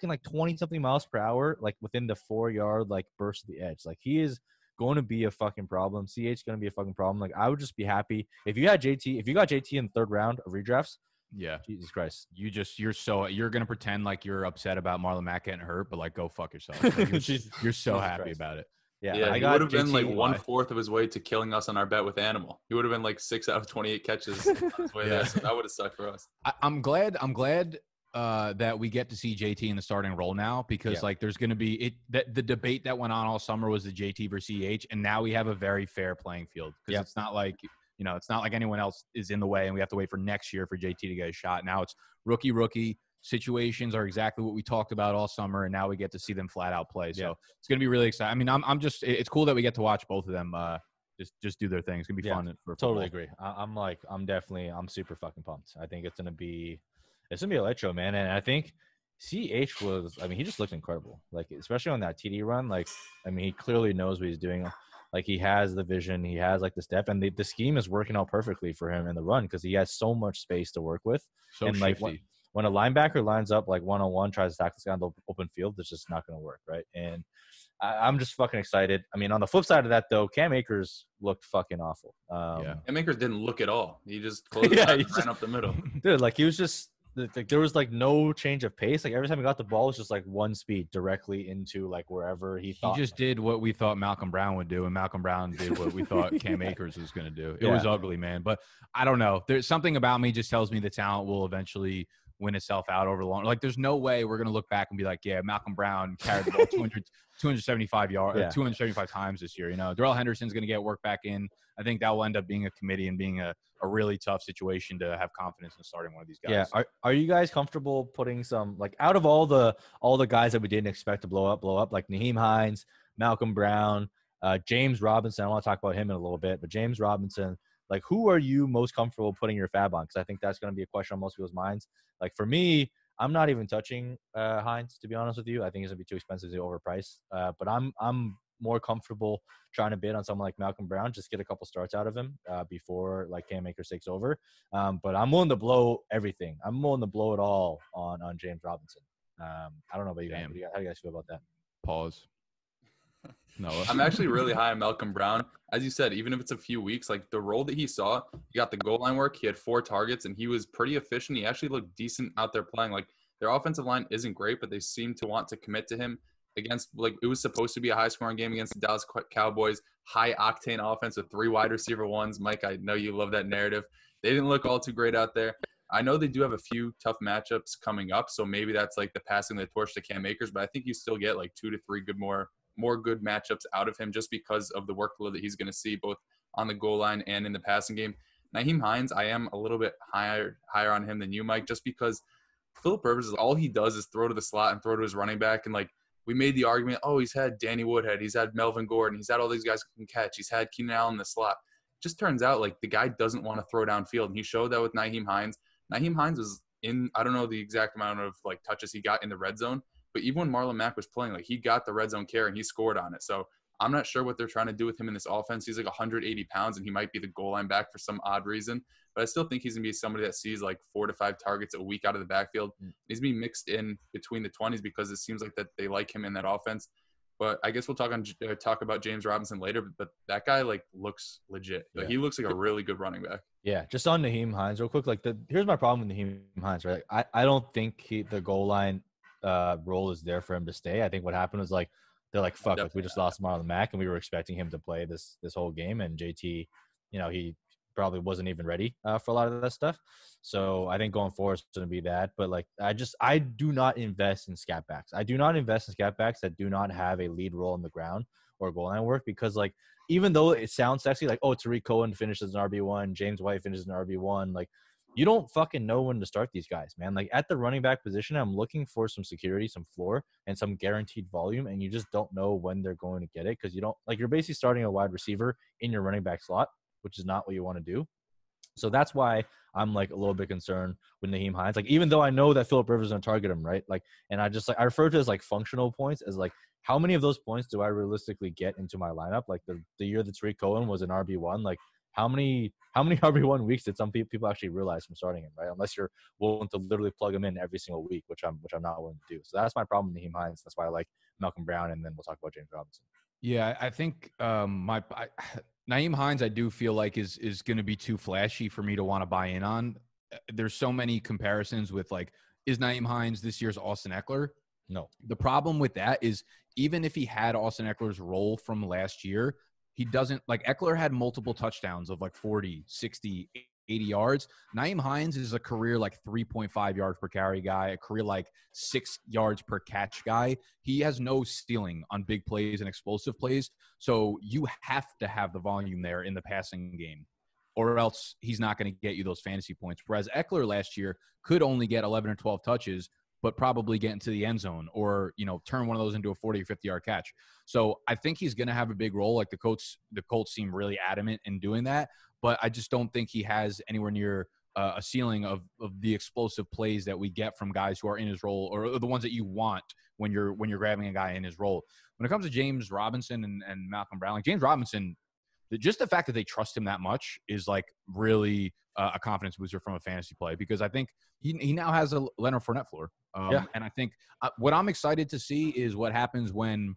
[SPEAKER 3] like 20-something miles per hour, like within the 4-yard like burst of the edge. Like he is going to be a fucking problem. CH is going to be a fucking problem. Like I would just be happy if you got JT in the 3rd round of redrafts.
[SPEAKER 1] Yeah.
[SPEAKER 3] Jesus Christ.
[SPEAKER 1] You're going to pretend like you're upset about Marlon Mack getting hurt, but like go fuck yourself. Like, you're so happy about it.
[SPEAKER 2] Yeah, he would have been like 1/4 of his way to killing us on our bet with Animal. He would have been like 6 out of 28 catches on his way there. So that would have sucked for us.
[SPEAKER 1] I'm glad that we get to see JT in the starting role now because like there's going to be the debate that went on all summer was the JT versus CH, and now we have a very fair playing field because it's not like it's not like anyone else is in the way and we have to wait for next year for JT to get a shot. Now it's rookie. Situations are exactly what we talked about all summer, and now we get to see them flat out play. So it's going to be really exciting. I mean, it's cool that we get to watch both of them just do their thing. It's going to be fun.
[SPEAKER 3] Totally agree. I'm super fucking pumped. I think it's going to be a light show, man. And I think CH he just looked incredible. Like, especially on that TD run. Like, I mean, he clearly knows what he's doing. Like, he has the vision. He has, like, the step. And the scheme is working out perfectly for him in the run because he has so much space to work with.
[SPEAKER 1] So
[SPEAKER 3] and,
[SPEAKER 1] shifty.
[SPEAKER 3] Like, when a linebacker lines up like one-on-one, tries to tackle this guy on the open field, it's just not going to work, right? And I'm just fucking excited. I mean, on the flip side of that, though, Cam Akers looked fucking awful.
[SPEAKER 2] Cam Akers didn't look at all. He just closed he ran up the middle.
[SPEAKER 3] Dude, like, he was just like, there was like no change of pace. Like, every time he got the ball, it was just like one speed directly into like wherever he thought.
[SPEAKER 1] He just did what we thought Malcolm Brown would do, and Malcolm Brown did what we thought Cam Akers was going to do. It was ugly, man. But I don't know. There's something about me just tells me the talent will eventually win itself out over the long. Like, there's no way we're going to look back and be like, yeah, Malcolm Brown carried the ball 275 yards, 275 times this year. Darrell Henderson's going to get work back in. I think that will end up being a committee and being a really tough situation to have confidence in starting one of these guys.
[SPEAKER 3] Yeah. Are you guys comfortable putting some, like, out of all the guys that we didn't expect to blow up, like Nahim Heinz, Malcolm Brown, James Robinson? I want to talk about him in a little bit, but James Robinson, like, who are you most comfortable putting your fab on? Because I think that's going to be a question on most people's minds. Like, for me, I'm not even touching Heinz, to be honest with you. I think he's gonna be too expensive to overprice. But I'm more comfortable trying to bid on someone like Malcolm Brown, just get a couple starts out of him before like Cam Akers takes over. But I'm willing to blow everything. I'm willing to blow it all on James Robinson. I don't know about you guys. How do you guys feel about that?
[SPEAKER 1] Pause. No,
[SPEAKER 2] I'm actually really high on Malcolm Brown. As you said, even if it's a few weeks, like the role that he saw, he got the goal line work. He had 4 targets, and he was pretty efficient. He actually looked decent out there playing. Like their offensive line isn't great, but they seem to want to commit to him against, like, it was supposed to be a high-scoring game against the Dallas Cowboys, high-octane offense with 3 wide receiver ones. Mike, I know you love that narrative. They didn't look all too great out there. I know they do have a few tough matchups coming up, so maybe that's like the passing the torch to Cam Akers, but I think you still get like 2 to 3 more good matchups out of him just because of the workload that he's going to see both on the goal line and in the passing game. Nahim Heinz, I am a little bit higher on him than you, Mike, just because Phillip Rivers, all he does is throw to the slot and throw to his running back. And like we made the argument, oh, he's had Danny Woodhead, he's had Melvin Gordon, he's had all these guys who can catch, he's had Keenan Allen in the slot. It just turns out like the guy doesn't want to throw downfield, and he showed that with Nahim Heinz. Nahim Heinz was in, I don't know the exact amount of like touches he got in the red zone, but even when Marlon Mack was playing, like he got the red zone carry and he scored on it. So I'm not sure what they're trying to do with him in this offense. He's like 180 pounds and he might be the goal line back for some odd reason, but I still think he's gonna be somebody that sees like 4 to 5 targets a week out of the backfield. He's gonna be mixed in between the 20s because it seems like that they like him in that offense. But I guess we'll talk about James Robinson later. But that guy like looks legit. Like, he looks like a really good running back.
[SPEAKER 3] Yeah, just on Nahim Heinz real quick. Like here's my problem with Nahim Heinz. Right, I don't think the goal line role is there for him to stay. I think what happened was like they're like fuck, like we just lost Marlon Mack and we were expecting him to play this whole game, and JT, you know, he probably wasn't even ready for a lot of that stuff. So I think going forward it's going to be that. But like I do not invest in scat backs. I do not invest in scat backs that do not have a lead role on the ground or goal line work, because like even though it sounds sexy, like, oh, Tariq Cohen finishes an RB1, James White finishes an RB1, like you don't fucking know when to start these guys, man. Like at the running back position, I'm looking for some security, some floor, and some guaranteed volume, and you just don't know when they're going to get it, because you don't, like, you're basically starting a wide receiver in your running back slot, which is not what you want to do. So that's why I'm like a little bit concerned with Nahim Heinz. Like, even though I know that Phillip Rivers is going to target him, right? Like, and I just like, I refer to it as like functional points, as like, how many of those points do I realistically get into my lineup? Like the year that Tariq Cohen was an RB1, like how many RB1 weeks did some people actually realize from starting him, right? Unless you're willing to literally plug him in every single week, which I'm not willing to do. So that's my problem with Nahim Heinz. That's why I like Malcolm Brown, and then we'll talk about James Robinson.
[SPEAKER 1] Yeah, I think Nahim Heinz, I do feel like is going to be too flashy for me to want to buy in on. There's so many comparisons with like, is Nahim Heinz this year's Austin Eckler?
[SPEAKER 3] No.
[SPEAKER 1] The problem with that is even if he had Austin Eckler's role from last year, he doesn't, like, Eckler had multiple touchdowns of like 40, 60, 80 yards. Nahim Heinz is a career like 3.5 yards per carry guy, a career like 6 yards per catch guy. He has no ceiling on big plays and explosive plays. So you have to have the volume there in the passing game, or else he's not going to get you those fantasy points. Whereas Eckler last year could only get 11 or 12 touches, but probably get into the end zone or, you know, turn one of those into a 40 or 50-yard catch. So I think he's going to have a big role. Like the Colts seem really adamant in doing that, but I just don't think he has anywhere near a ceiling of the explosive plays that we get from guys who are in his role, or the ones that you want when you're grabbing a guy in his role. When it comes to James Robinson and Malcolm Brown, like James Robinson, just the fact that they trust him that much is like really a confidence booster from a fantasy play, because I think he now has a Leonard Fournette floor. And I think what I'm excited to see is what happens when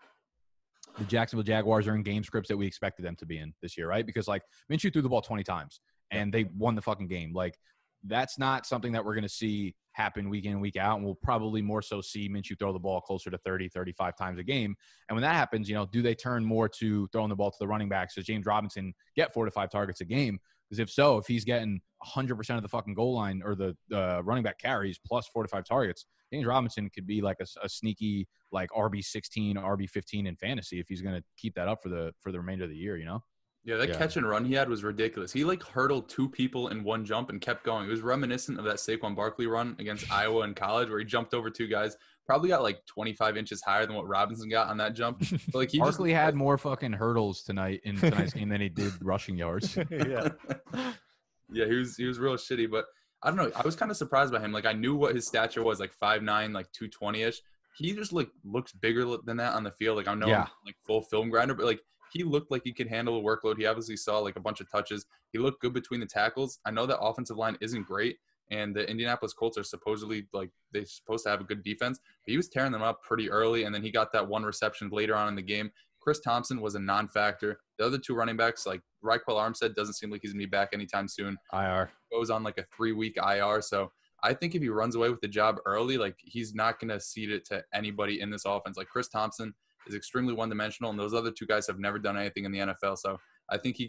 [SPEAKER 1] the Jacksonville Jaguars are in game scripts that we expected them to be in this year, right? Because like Minshew threw the ball 20 times and they won the fucking game. Like that's not something that we're going to see happen week in and week out. And we'll probably more so see Minshew throw the ball closer to 30, 35 times a game. And when that happens, you know, do they turn more to throwing the ball to the running backs? Does James Robinson get 4 to 5 targets a game? Because if so, if he's getting 100% of the fucking goal line or the running back carries plus 4 to 5 targets, James Robinson could be like a sneaky like RB16, RB15 in fantasy if he's going to keep that up for the remainder of the year, you know?
[SPEAKER 2] Yeah, that catch and run he had was ridiculous. He like hurdled 2 people in one jump and kept going. It was reminiscent of that Saquon Barkley run against Iowa in college where he jumped over 2 guys. Probably got like 25 inches higher than what Robinson got on that jump. But like he
[SPEAKER 1] Barkley had more fucking hurdles tonight in tonight's game than he did rushing yards.
[SPEAKER 2] Yeah, he was real shitty. But I don't know. I was kind of surprised by him. Like I knew what his stature was, like 5'9", like 220-ish. He just like looks bigger than that on the field. Like I know I'm like full film grinder, but like he looked like he could handle the workload. He obviously saw like a bunch of touches. He looked good between the tackles. I know that offensive line isn't great, and the Indianapolis Colts are supposedly like they're supposed to have a good defense. But he was tearing them up pretty early, and then he got that one reception later on in the game. Chris Thompson was a non-factor. The other two running backs, like Raheem Armstead, doesn't seem like he's going to be back anytime soon.
[SPEAKER 3] IR.
[SPEAKER 2] Goes on like a 3-week IR. So I think if he runs away with the job early, like he's not going to cede it to anybody in this offense. Like Chris Thompson is extremely one-dimensional, and those other two guys have never done anything in the NFL. So I think he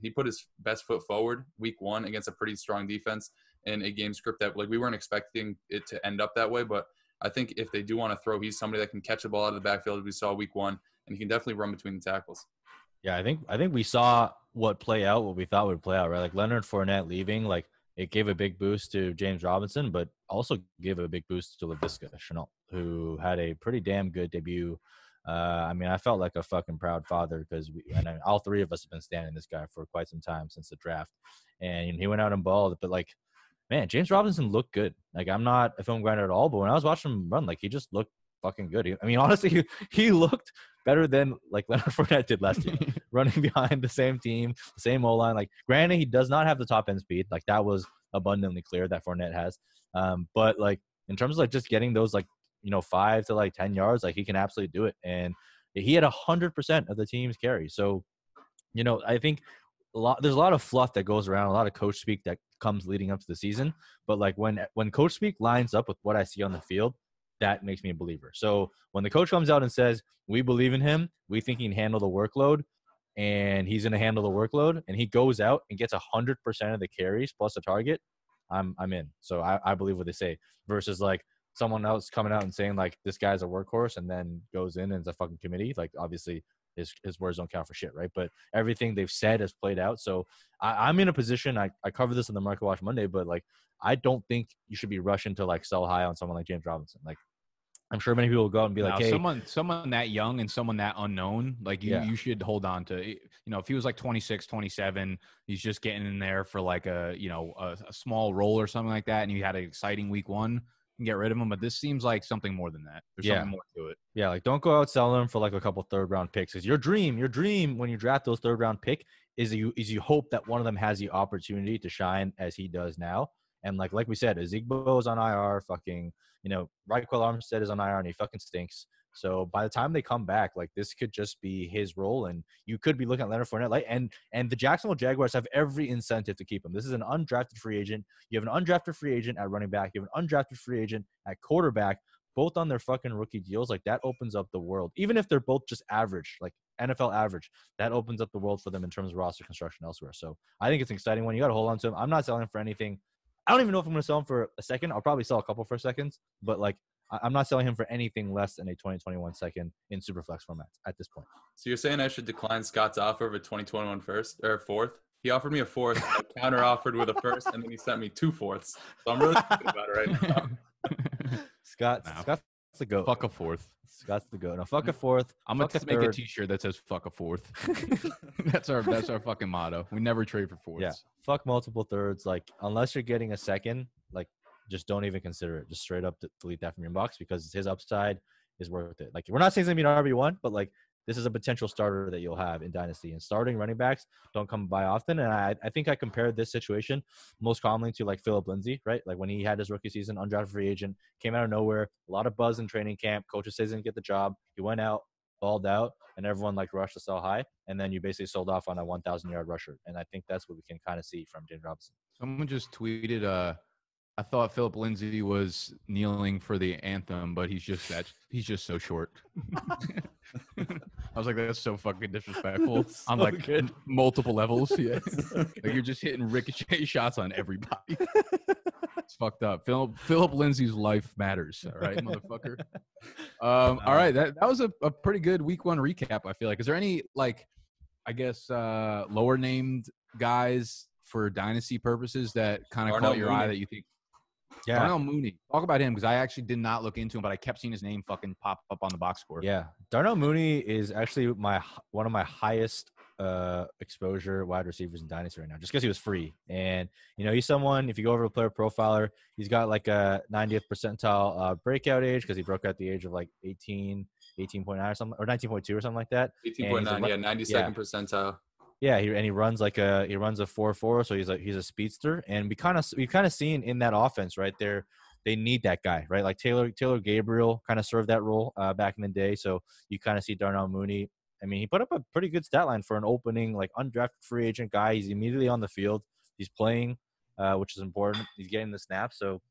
[SPEAKER 2] put his best foot forward week 1 against a pretty strong defense in a game script that like we weren't expecting it to end up that way. But I think if they do want to throw, he's somebody that can catch the ball out of the backfield as we saw week 1. And he can definitely run between the tackles.
[SPEAKER 3] Yeah, I think we saw what we thought would play out, right? Like Leonard Fournette leaving, like it gave a big boost to James Robinson, but also gave a big boost to Laviska Shenault, who had a pretty damn good debut. I mean, I felt like a fucking proud father because all three of us have been standing this guy for quite some time since the draft, and he went out and balled. But like, man, James Robinson looked good. Like I'm not a film grinder at all, but when I was watching him run, like he just looked fucking good. I mean, honestly, he looked better than like Leonard Fournette did last year, running behind the same team, the same O-line. Like, granted, he does not have the top end speed. Like that was abundantly clear that Fournette has. But like in terms of like just getting those 5 to like 10 yards, like he can absolutely do it. And he had 100% of the team's carry. So, I think there's a lot of fluff that goes around, a lot of coach speak that comes leading up to the season. But like when coach speak lines up with what I see on the field, that makes me a believer. So when the coach comes out and says, we believe in him, we think he can handle the workload, and he's going to handle the workload, and he goes out and gets 100% of the carries plus a target, I'm in. So I believe what they say versus like someone else coming out and saying like this guy's a workhorse and then goes in and it's a fucking committee. Like obviously his words don't count for shit, right? But everything they've said has played out. So I'm in a position, I covered this in the Market Watch Monday, but like I don't think you should be rushing to like sell high on someone like James Robinson. Like I'm sure many people will go out and be like, hey,
[SPEAKER 1] someone that young and someone that unknown, like you should hold on to, if he was like 26, 27, he's just getting in there for like a small role or something like that. And you had an exciting week 1, you can get rid of him. But this seems like something more than that. There's something more to it.
[SPEAKER 3] Yeah. Like don't go out selling him for like a couple 3rd round picks. Cause your dream when you draft those 3rd round pick is you hope that one of them has the opportunity to shine as he does now. And like we said, Ezigbo is on IR, fucking, Raheem Armstead is on IR and he fucking stinks. So by the time they come back, like this could just be his role, and you could be looking at Leonard Fournette. And the Jacksonville Jaguars have every incentive to keep him. This is an undrafted free agent. You have an undrafted free agent at running back. You have an undrafted free agent at quarterback, both on their fucking rookie deals. Like that opens up the world. Even if they're both just average, like NFL average, that opens up the world for them in terms of roster construction elsewhere. So I think it's an exciting one. You got to hold on to him. I'm not selling him for anything. I don't even know if I'm going to sell him for a second. I'll probably sell a couple for seconds, but like I'm not selling him for anything less than a 2021 second in Superflex formats at this point.
[SPEAKER 2] So you're saying I should decline Scott's offer of a 2021 first or 4th? He offered me a 4th. I counter offered with a 1st, and then he sent me 2 4ths. So I'm really thinking about it right now.
[SPEAKER 3] Scott's the goat.
[SPEAKER 1] Fuck a 4th.
[SPEAKER 3] Scott's the goat. Now fuck a 4th.
[SPEAKER 1] I'm gonna make a T-shirt that says "fuck a 4th." That's our fucking motto. We never trade for 4ths.
[SPEAKER 3] Yeah. Fuck multiple 3rds. Like unless you're getting a second, like just don't even consider it. Just straight up delete that from your box because his upside is worth it. Like we're not saying it's gonna be an RB1, but like this is a potential starter that you'll have in Dynasty. And starting running backs don't come by often. And I think I compared this situation most commonly to like Philip Lindsay, right? Like when he had his rookie season, undrafted free agent, came out of nowhere, a lot of buzz in training camp. Coaches says he didn't get the job. He went out, balled out, and everyone like rushed to sell high. And then you basically sold off on a 1,000-yard rusher. And I think that's what we can kind of see from James Robinson.
[SPEAKER 1] Someone just tweeted, I thought Philip Lindsay was kneeling for the anthem, but he's just so short. I was like, that's so fucking disrespectful on like multiple levels. Yeah, like you're just hitting ricochet shots on everybody. It's fucked up. Philip Lindsay's life matters. All right, motherfucker. All right, that was a pretty good week 1 recap. I feel like. Is there any like, I guess lower named guys for dynasty purposes that kind of caught your eye that you think? Yeah, Darnell Mooney. Talk about him because I actually did not look into him, but I kept seeing his name fucking pop up on the box score.
[SPEAKER 3] Yeah, Darnell Mooney is actually one of my highest exposure wide receivers in Dynasty right now, just because he was free. And he's someone. If you go over a player profiler, he's got like a 90th percentile breakout age because he broke out the age of like 18.9 or something, or 19.2 or something like that.
[SPEAKER 2] 18.9, 92nd percentile.
[SPEAKER 3] Yeah, he runs like a 4.4, so he's a speedster, and we've kind of seen in that offense right there. They need that guy, right? Like Taylor Gabriel kind of served that role back in the day. So you kind of see Darnell Mooney. I mean, he put up a pretty good stat line for an opening, like undrafted free agent guy. He's immediately on the field. He's playing, which is important. He's getting the snaps. So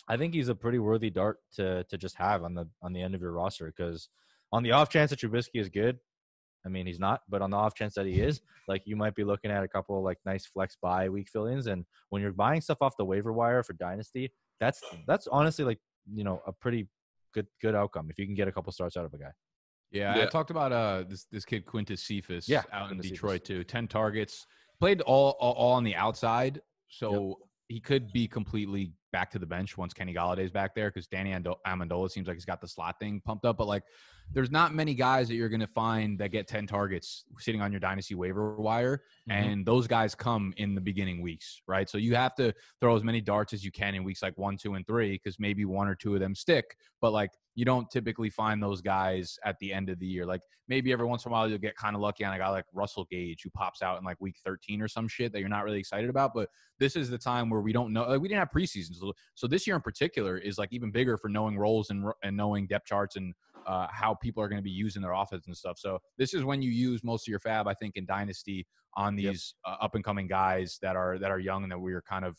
[SPEAKER 3] I think he's a pretty worthy dart to just have on the end of your roster, because on the off chance that Trubisky is good, I mean, he's not, but on the off chance that he is, like, you might be looking at a couple of like nice flex buy week fill-ins. And when you're buying stuff off the waiver wire for Dynasty, that's honestly like, a pretty good outcome if you can get a couple starts out of a guy.
[SPEAKER 1] Yeah. I talked about this kid Quintus Cephus out in Detroit too. 10 targets, played all on the outside, so he could be completely back to the bench once Kenny Galladay's back there, because Danny Amendola seems like he's got the slot thing pumped up. But like, there's not many guys that you're going to find that get 10 targets sitting on your Dynasty waiver wire. Mm-hmm. And those guys come in the beginning weeks, right? So you have to throw as many darts as you can in weeks like 1, 2, and 3, because maybe 1 or 2 of them stick. But like, you don't typically find those guys at the end of the year. Like, maybe every once in a while you'll get kind of lucky on a guy like Russell Gage, who pops out in like week 13 or some shit that you're not really excited about. But this is the time where we don't know. Like, we didn't have preseasons. So this year in particular is like even bigger for knowing roles and knowing depth charts and how people are going to be using their offense and stuff. So this is when you use most of your fab, I think, in Dynasty on these up and coming guys that are young and that we are kind of,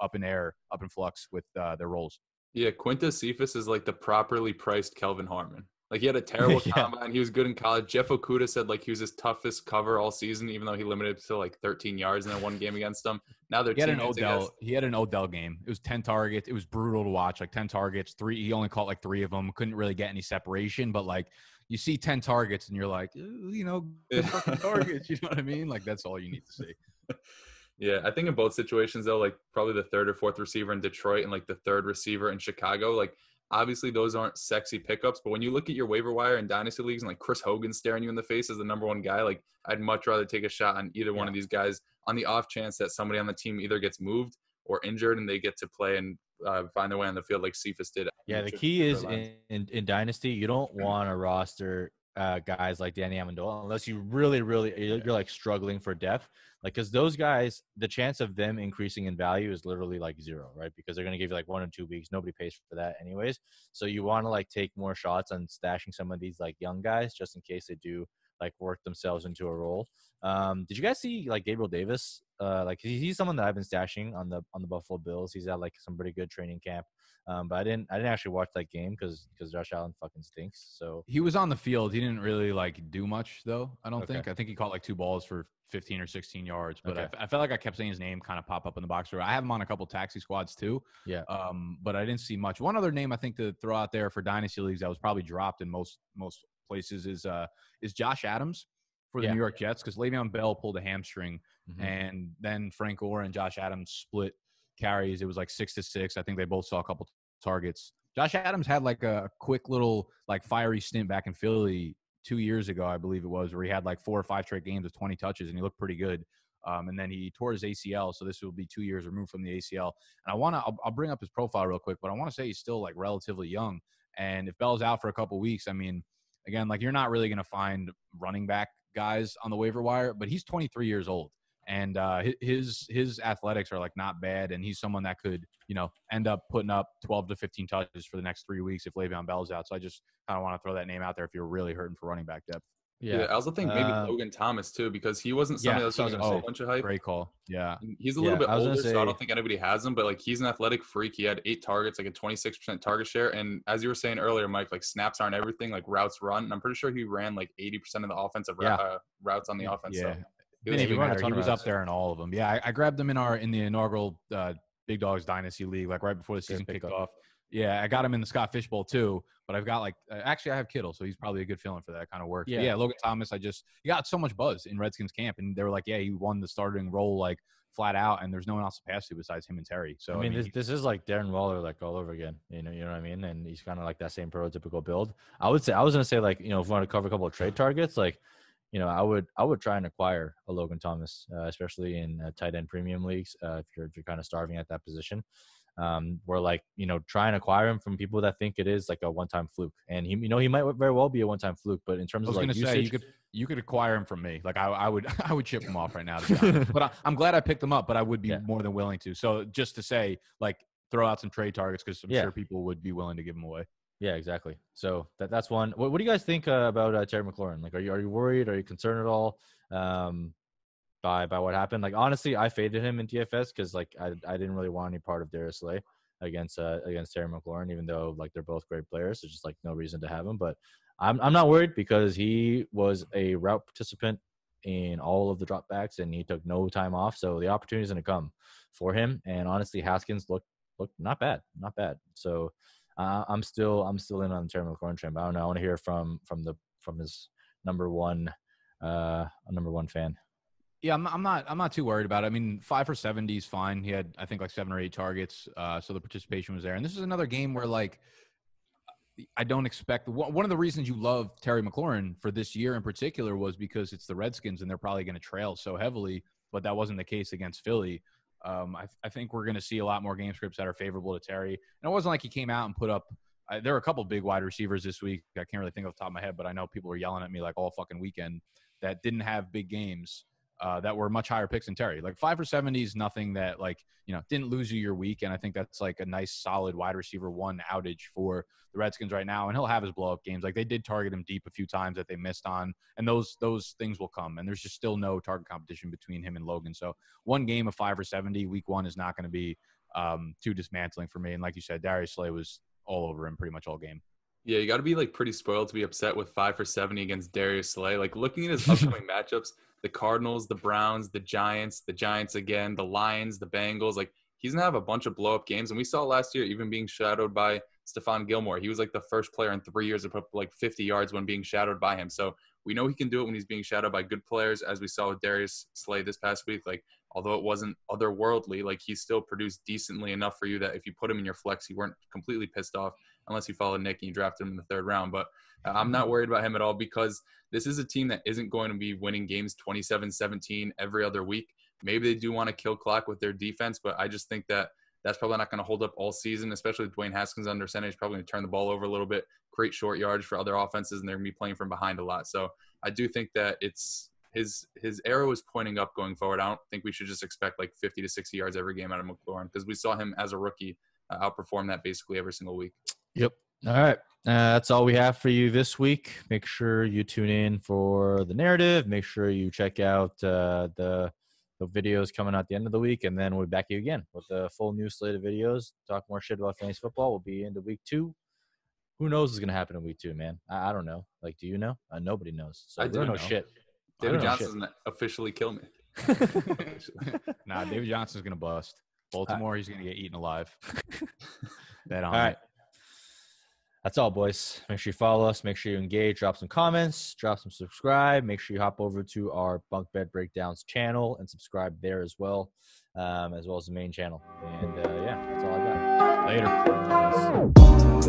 [SPEAKER 1] up in flux with their roles.
[SPEAKER 2] Yeah, Quintus Cephus is like the properly priced Kelvin Harmon. Like, he had a terrible combine. He was good in college. Jeff Okudah said like he was his toughest cover all season, even though he limited to like 13 yards in that one game against them. Now they're
[SPEAKER 1] he had an Odell game. It was 10 targets. It was brutal to watch. Like 10 targets, 3. He only caught like 3 of them. Couldn't really get any separation. But like, you see 10 targets and you're like, good fucking targets. You know what I mean? Like, that's all you need to see.
[SPEAKER 2] Yeah, I think in both situations though, like probably the 3rd or 4th receiver in Detroit and like the 3rd receiver in Chicago, like, obviously those aren't sexy pickups, but when you look at your waiver wire in Dynasty leagues and like Chris Hogan staring you in the face as the number 1 guy, like, I'd much rather take a shot on either one of these guys on the off chance that somebody on the team either gets moved or injured and they get to play and find their way on the field like Cephus did.
[SPEAKER 3] Yeah, the key is in Dynasty, you don't want to roster guys like Danny Amendola unless you really you're like struggling for depth, like, because those guys, the chance of them increasing in value is literally like 0, right? Because they're going to give you like 1 or 2 weeks. Nobody pays for that anyways. So you want to like take more shots on stashing some of these like young guys just in case they do like work themselves into a role. Did you guys see like Gabriel Davis? Like, he's someone that I've been stashing on the Buffalo Bills. He's at like some pretty good training camp. But I didn't actually watch that game because Josh Allen fucking stinks. So
[SPEAKER 1] he was on the field. He didn't really like do much though. I don't think. I think he caught like 2 balls for 15 or 16 yards. But I felt like I kept seeing his name kind of pop up in the box score. I have him on a couple taxi squads too.
[SPEAKER 3] Yeah.
[SPEAKER 1] But I didn't see much. One other name I think to throw out there for Dynasty leagues that was probably dropped in most places is Josh Adams for the New York Jets, because Le'Veon Bell pulled a hamstring, and then Frank Gore and Josh Adams split carries. It was like 6-6. I think they both saw a couple targets. Josh Adams had like a quick little like fiery stint back in Philly 2 years ago, I believe it was, where he had like 4 or 5 straight games with 20 touches and he looked pretty good. And then he tore his ACL, so this will be 2 years removed from the ACL. And I'll bring up his profile real quick, but I want to say he's still like relatively young. And if Bell's out for a couple weeks, I mean, again, like, you're not really going to find running back guys on the waiver wire, but he's 23 years old. And his athletics are like not bad, and he's someone that could, end up putting up 12 to 15 touches for the next 3 weeks if Le'Veon Bell's out. So I just kind of want to throw that name out there if you're really hurting for running back depth.
[SPEAKER 2] Yeah, I also think maybe Logan Thomas too, because he wasn't somebody that was getting a bunch of hype.
[SPEAKER 1] Great call. Yeah,
[SPEAKER 2] he's a little bit older, so I don't think anybody has him. But like, he's an athletic freak. He had 8 targets, like a 26% target share. And as you were saying earlier, Mike, like, snaps aren't everything. Like, routes run. And I'm pretty sure he ran like 80% of the offensive routes on the offense.
[SPEAKER 1] Yeah,
[SPEAKER 2] so
[SPEAKER 1] he was up there in all of them. Yeah, I grabbed him in the inaugural Big Dogs Dynasty League, like right before the season kicked off. Yeah, I got him in the Scott Fishbowl too, but I've got like actually I have Kittle, so he's probably a good feeling for that kind of work. Yeah, Logan Thomas, he got so much buzz in Redskins camp, and they were like, yeah, he won the starting role like flat out, and there's no one else to pass to besides him and Terry. So
[SPEAKER 3] I mean this is like Darren Waller like all over again. You know what I mean? And he's kind of like that same prototypical build. I was gonna say, like, if we want to cover a couple of trade targets, like, I would try and acquire a Logan Thomas, especially in tight end premium leagues. If you're kind of starving at that position, where try and acquire him from people that think it is like a one-time fluke, and he might very well be a one-time fluke. But in terms of like usage,
[SPEAKER 1] you could acquire him from me. Like I would ship him off right now. To be honest. But I'm glad I picked him up. But I would be more than willing to. So just to say, like, throw out some trade targets because I'm sure people would be willing to give him away.
[SPEAKER 3] Yeah, exactly. So that's one. What do you guys think about Terry McLaurin? Like, are you worried? Are you concerned at all by what happened? Like, honestly, I faded him in DFS because like I didn't really want any part of Darius Slay against Terry McLaurin, even though like they're both great players. There's just like no reason to have him. But I'm not worried because he was a route participant in all of the dropbacks and he took no time off. So the opportunity is going to come for him. And honestly, Haskins looked not bad. So I'm still in on the Terry McLaurin trend. But I don't know. I want to hear from his number one fan.
[SPEAKER 1] Yeah, I'm not too worried about it. I mean, 5 for 70 is fine. He had, I think, like 7 or 8 targets, so the participation was there. And this is another game where, like, I don't expect – one of the reasons you love Terry McLaurin for this year in particular was because it's the Redskins and they're probably going to trail so heavily, but that wasn't the case against Philly. I think we're going to see a lot more game scripts that are favorable to Terry. And it wasn't like he came out and put up there are a couple big wide receivers this week. I can't really think off the top of my head, but I know people were yelling at me like all fucking weekend that didn't have big games. That were much higher picks than Terry. Like 5 for 70 is nothing that didn't lose you your week. And I think that's like a nice solid wide receiver 1 outage for the Redskins right now. And he'll have his blow up games. Like they did target him deep a few times that they missed on, and those things will come. And there's just still no target competition between him and Logan. So one game of 5 for 70 week 1 is not going to be too dismantling for me. And like you said, Darius Slay was all over him pretty much all game.
[SPEAKER 2] Yeah, you got to be like pretty spoiled to be upset with 5 for 70 against Darius Slay. Like looking at his upcoming matchups, the Cardinals, the Browns, the Giants again, the Lions, the Bengals. Like he's going to have a bunch of blow-up games. And we saw last year even being shadowed by Stephon Gilmore. He was like the first player in 3 years to put up like 50 yards when being shadowed by him. So we know he can do it when he's being shadowed by good players, as we saw with Darius Slay this past week. Like although it wasn't otherworldly, like he still produced decently enough for you that if you put him in your flex, you weren't completely pissed off unless you followed Nick and you drafted him in the 3rd round. But I'm not worried about him at all because this is a team that isn't going to be winning games 27-17 every other week. Maybe they do want to kill clock with their defense, but I just think that that's probably not going to hold up all season, especially with Dwayne Haskins under center. He's probably going to turn the ball over a little bit, create short yards for other offenses, and they're going to be playing from behind a lot. So I do think that it's his arrow is pointing up going forward. I don't think we should just expect like 50 to 60 yards every game out of Mclaurin because we saw him as a rookie outperform that basically every single week.
[SPEAKER 3] Yep. All right. That's all we have for you this week. Make sure you tune in for the narrative. Make sure you check out the videos coming out at the end of the week, and then we'll be back here again with a full new slate of videos. Talk more shit about fantasy football. We'll be into week 2. Who knows what's going to happen in week 2, man? I don't know. Like, do you know? Nobody knows. So
[SPEAKER 2] I don't know
[SPEAKER 3] shit.
[SPEAKER 2] David Johnson's going to officially kill me.
[SPEAKER 1] Nah, David Johnson's going to bust. Baltimore, he's going to get eaten alive. Bet on
[SPEAKER 3] all right.
[SPEAKER 1] it.
[SPEAKER 3] That's all, boys. Make sure you follow us. Make sure you engage. Drop some comments. Drop some subscribe. Make sure you hop over to our Bunkbed Breakdowns channel and subscribe there as well as the main channel. And, yeah, that's all I got.
[SPEAKER 1] Later.